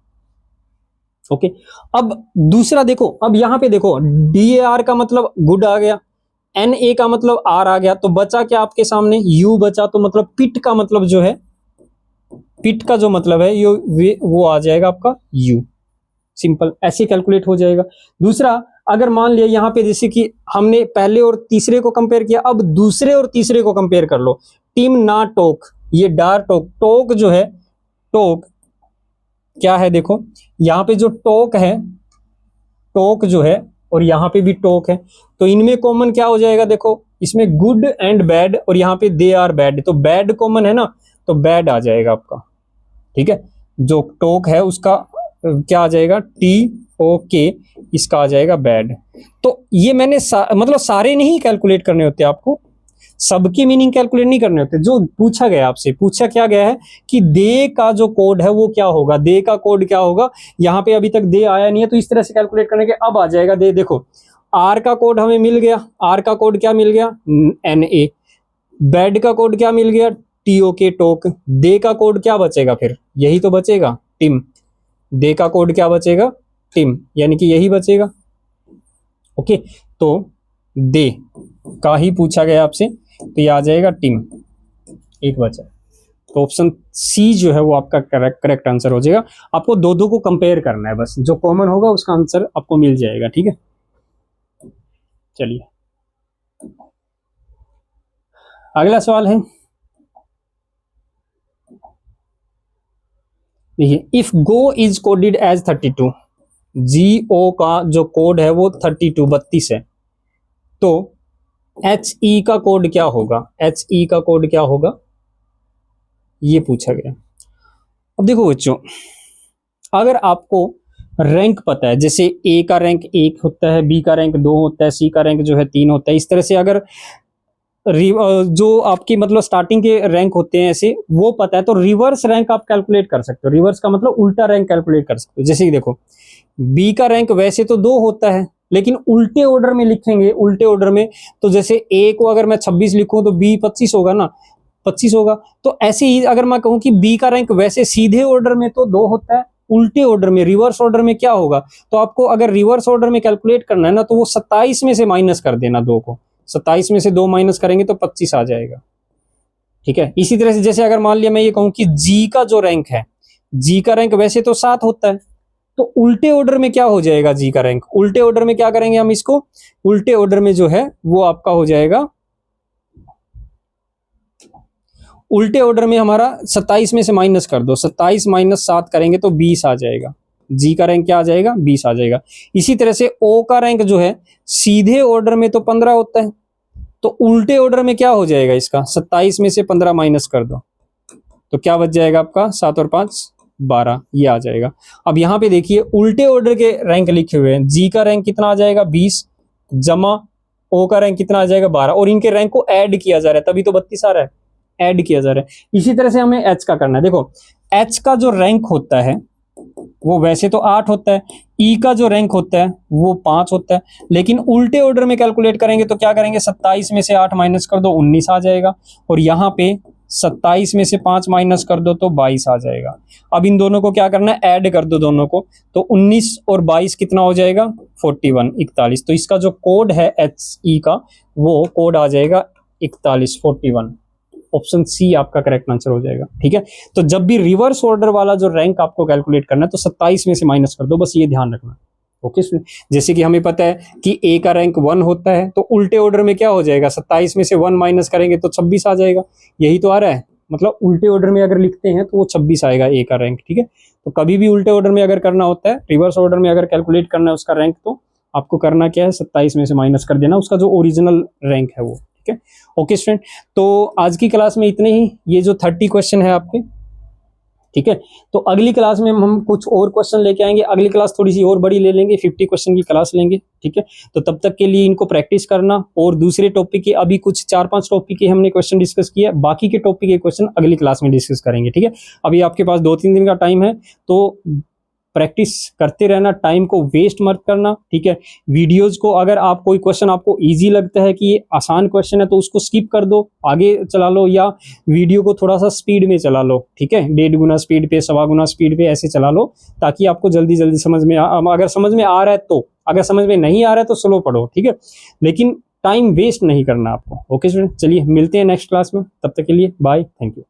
ओके अब दूसरा देखो, अब यहां पे देखो डी ए आर का मतलब गुड आ गया, एन ए का मतलब आर आ गया, तो बचा क्या आपके सामने, यू बचा, तो मतलब पिट का मतलब जो है, पिट का जो मतलब है ये वो आ जाएगा आपका यू, सिंपल ऐसे कैलकुलेट हो जाएगा। दूसरा अगर मान लिया यहाँ पे जैसे कि हमने पहले और तीसरे को कंपेयर किया, अब दूसरे और तीसरे को कंपेयर कर लो, टिम ना टोक, ये डार टोक, टोक जो है, टोक क्या है, देखो यहाँ पे जो टोक है, टोक जो है और यहाँ पे भी टोक है, तो इनमें कॉमन क्या हो जाएगा, देखो इसमें गुड एंड बैड और यहाँ पे दे आर बैड, तो बैड कॉमन है ना, तो बैड आ जाएगा आपका, ठीक है। जो टोक है उसका क्या आ जाएगा, टी ओ के, इसका आ जाएगा बैड। तो ये मैंने मतलब सारे नहीं कैलकुलेट करने होते आपको, सबकी मीनिंग कैलकुलेट नहीं करने होते, जो पूछा गया आपसे, पूछा क्या गया है कि दे का जो कोड है वो क्या होगा, दे का कोड क्या होगा, यहाँ पे अभी तक दे आया नहीं है, तो इस तरह से कैलकुलेट करने के अब आ जाएगा दे। देखो आर का कोड हमें मिल गया, आर का कोड क्या मिल गया, एन ए, बैड का कोड क्या मिल गया, टी ओ के टोक, दे का कोड क्या बचेगा, फिर यही तो बचेगा टिम, दे का कोड क्या बचेगा, टिम, यानी कि यही बचेगा। ओके तो दे का ही पूछा गया आपसे, तो ये आ जाएगा टिम, एक बचा, तो ऑप्शन सी जो है वो आपका करेक्ट आंसर हो जाएगा। आपको दो दो को कंपेयर करना है, बस जो कॉमन होगा उसका आंसर आपको मिल जाएगा, ठीक है। चलिए अगला सवाल है, देखिए if go is coded as 32, G O का जो कोड है वो 32 है, तो एच ई का कोड क्या होगा, एच ई का कोड क्या होगा, ये पूछा गया। अब देखो बच्चों, अगर आपको रैंक पता है, जैसे ए का रैंक 1 होता है, बी का रैंक 2 होता है, सी का रैंक जो है 3 होता है, इस तरह से अगर जो आपकी मतलब स्टार्टिंग के रैंक होते हैं ऐसे वो पता है, तो रिवर्स रैंक आप कैलकुलेट कर सकते हो, रिवर्स का मतलब उल्टा रैंक कैलकुलेट कर सकते हो। जैसे कि देखो बी का रैंक वैसे तो 2 होता है, लेकिन उल्टे ऑर्डर में लिखेंगे, उल्टे ऑर्डर में, तो जैसे ए को अगर मैं 26 लिखूं तो बी 25 होगा ना, 25 होगा। तो ऐसे ही अगर मैं कहूं कि बी का रैंक वैसे सीधे ऑर्डर में तो 2 होता है, उल्टे ऑर्डर में रिवर्स ऑर्डर में क्या होगा, तो आपको अगर रिवर्स ऑर्डर में कैलकुलेट करना है ना, तो वो 27 में से माइनस कर देना 2 को, 27 में से 2 माइनस करेंगे तो 25 आ जाएगा, ठीक है। इसी तरह से जैसे अगर मान लिया मैं ये कहूं कि जी का जो रैंक है, जी का रैंक वैसे तो 7 होता है, तो उल्टे ऑर्डर में क्या हो जाएगा जी का रैंक, उल्टे ऑर्डर में क्या करेंगे हम इसको, उल्टे ऑर्डर में जो है वो आपका हो जाएगा, उल्टे ऑर्डर में हमारा 27 में से माइनस कर दो, 27 माइनस 7 करेंगे तो 20 आ जाएगा, जी का रैंक क्या आ जाएगा, 20 आ जाएगा। इसी तरह से ओ का रैंक जो है सीधे ऑर्डर में तो 15 होता है, तो उल्टे ऑर्डर में क्या हो जाएगा इसका, 27 में से 15 माइनस कर दो, तो क्या बच जाएगा आपका, 7 और 5 12, ये आ जाएगा। अब यहाँ पे देखिए उल्टे ऑर्डर के रैंक लिखे हुए हैं, जी का रैंक कितना आ जाएगा 20 जमा ओ का रैंक कितना आ जाएगा 12, और इनके रैंक को ऐड किया जा रहा है तभी तो 32 आ रहा है, ऐड किया जा रहा है। इसी तरह से हमें एच का करना है, देखो एच का जो रैंक होता है वो वैसे तो 8 होता है, ई का जो रैंक होता है वो 5 होता है, लेकिन उल्टे ऑर्डर में कैलकुलेट करेंगे तो क्या करेंगे, 27 में से 8 माइनस कर दो 19 आ जाएगा, और यहाँ पे 27 में से 5 माइनस कर दो तो 22 आ जाएगा। अब इन दोनों को क्या करना है, ऐड कर दो दोनों को, तो 19 और 22 कितना हो जाएगा, 41 41, तो इसका जो कोड है एच ई का वो कोड आ जाएगा 41 41, ऑप्शन सी आपका करेक्ट आंसर हो जाएगा, ठीक है। तो जब भी रिवर्स ऑर्डर वाला जो रैंक आपको कैलकुलेट करना है तो 27 में से माइनस कर दो, बस ये ध्यान रखना, ओके जैसे कि हमें पता है कि ए का रैंक 1 होता है, तो उल्टे ऑर्डर में क्या हो जाएगा, 27 में से 1 माइनस करेंगे तो 26 आ जाएगा। यही तो आ रहा है, मतलब उल्टे ऑर्डर में अगर लिखते हैं तो वो 26 आएगा ए का रैंक। ठीक है, तो कभी भी उल्टे ऑर्डर में अगर करना होता है, रिवर्स ऑर्डर में अगर कैलकुलेट करना है उसका रैंक, तो आपको करना क्या है, 27 में से माइनस कर देना उसका जो ओरिजिनल रैंक है वो। ठीक है, ओके स्टूडेंट, तो आज की क्लास में इतने ही, ये जो 30 क्वेश्चन है आपके। ठीक है, तो अगली क्लास में हम कुछ और क्वेश्चन लेके आएंगे, अगली क्लास थोड़ी सी और बड़ी ले लेंगे, 50 क्वेश्चन की क्लास लेंगे। ठीक है, तो तब तक के लिए इनको प्रैक्टिस करना, और दूसरे टॉपिक के अभी कुछ 4-5 टॉपिक के हमने क्वेश्चन डिस्कस किया, बाकी के टॉपिक के क्वेश्चन अगली क्लास में डिस्कस करेंगे। ठीक है, अभी आपके पास 2-3 दिन का टाइम है, तो प्रैक्टिस करते रहना, टाइम को वेस्ट मत करना। ठीक है, वीडियोज को अगर आप कोई क्वेश्चन आपको इजी लगता है कि ये आसान क्वेश्चन है तो उसको स्किप कर दो, आगे चला लो, या वीडियो को थोड़ा सा स्पीड में चला लो। ठीक है, 1.5 गुना स्पीड पे, 1.25 गुना स्पीड पे ऐसे चला लो, ताकि आपको जल्दी जल्दी समझ में अगर समझ में आ रहा है तो, अगर समझ में नहीं आ रहा है तो स्लो पढ़ो। ठीक है, लेकिन टाइम वेस्ट नहीं करना आपको। ओके स्टूडेंट, चलिए मिलते हैं नेक्स्ट क्लास में, तब तक के लिए बाय, थैंक यू।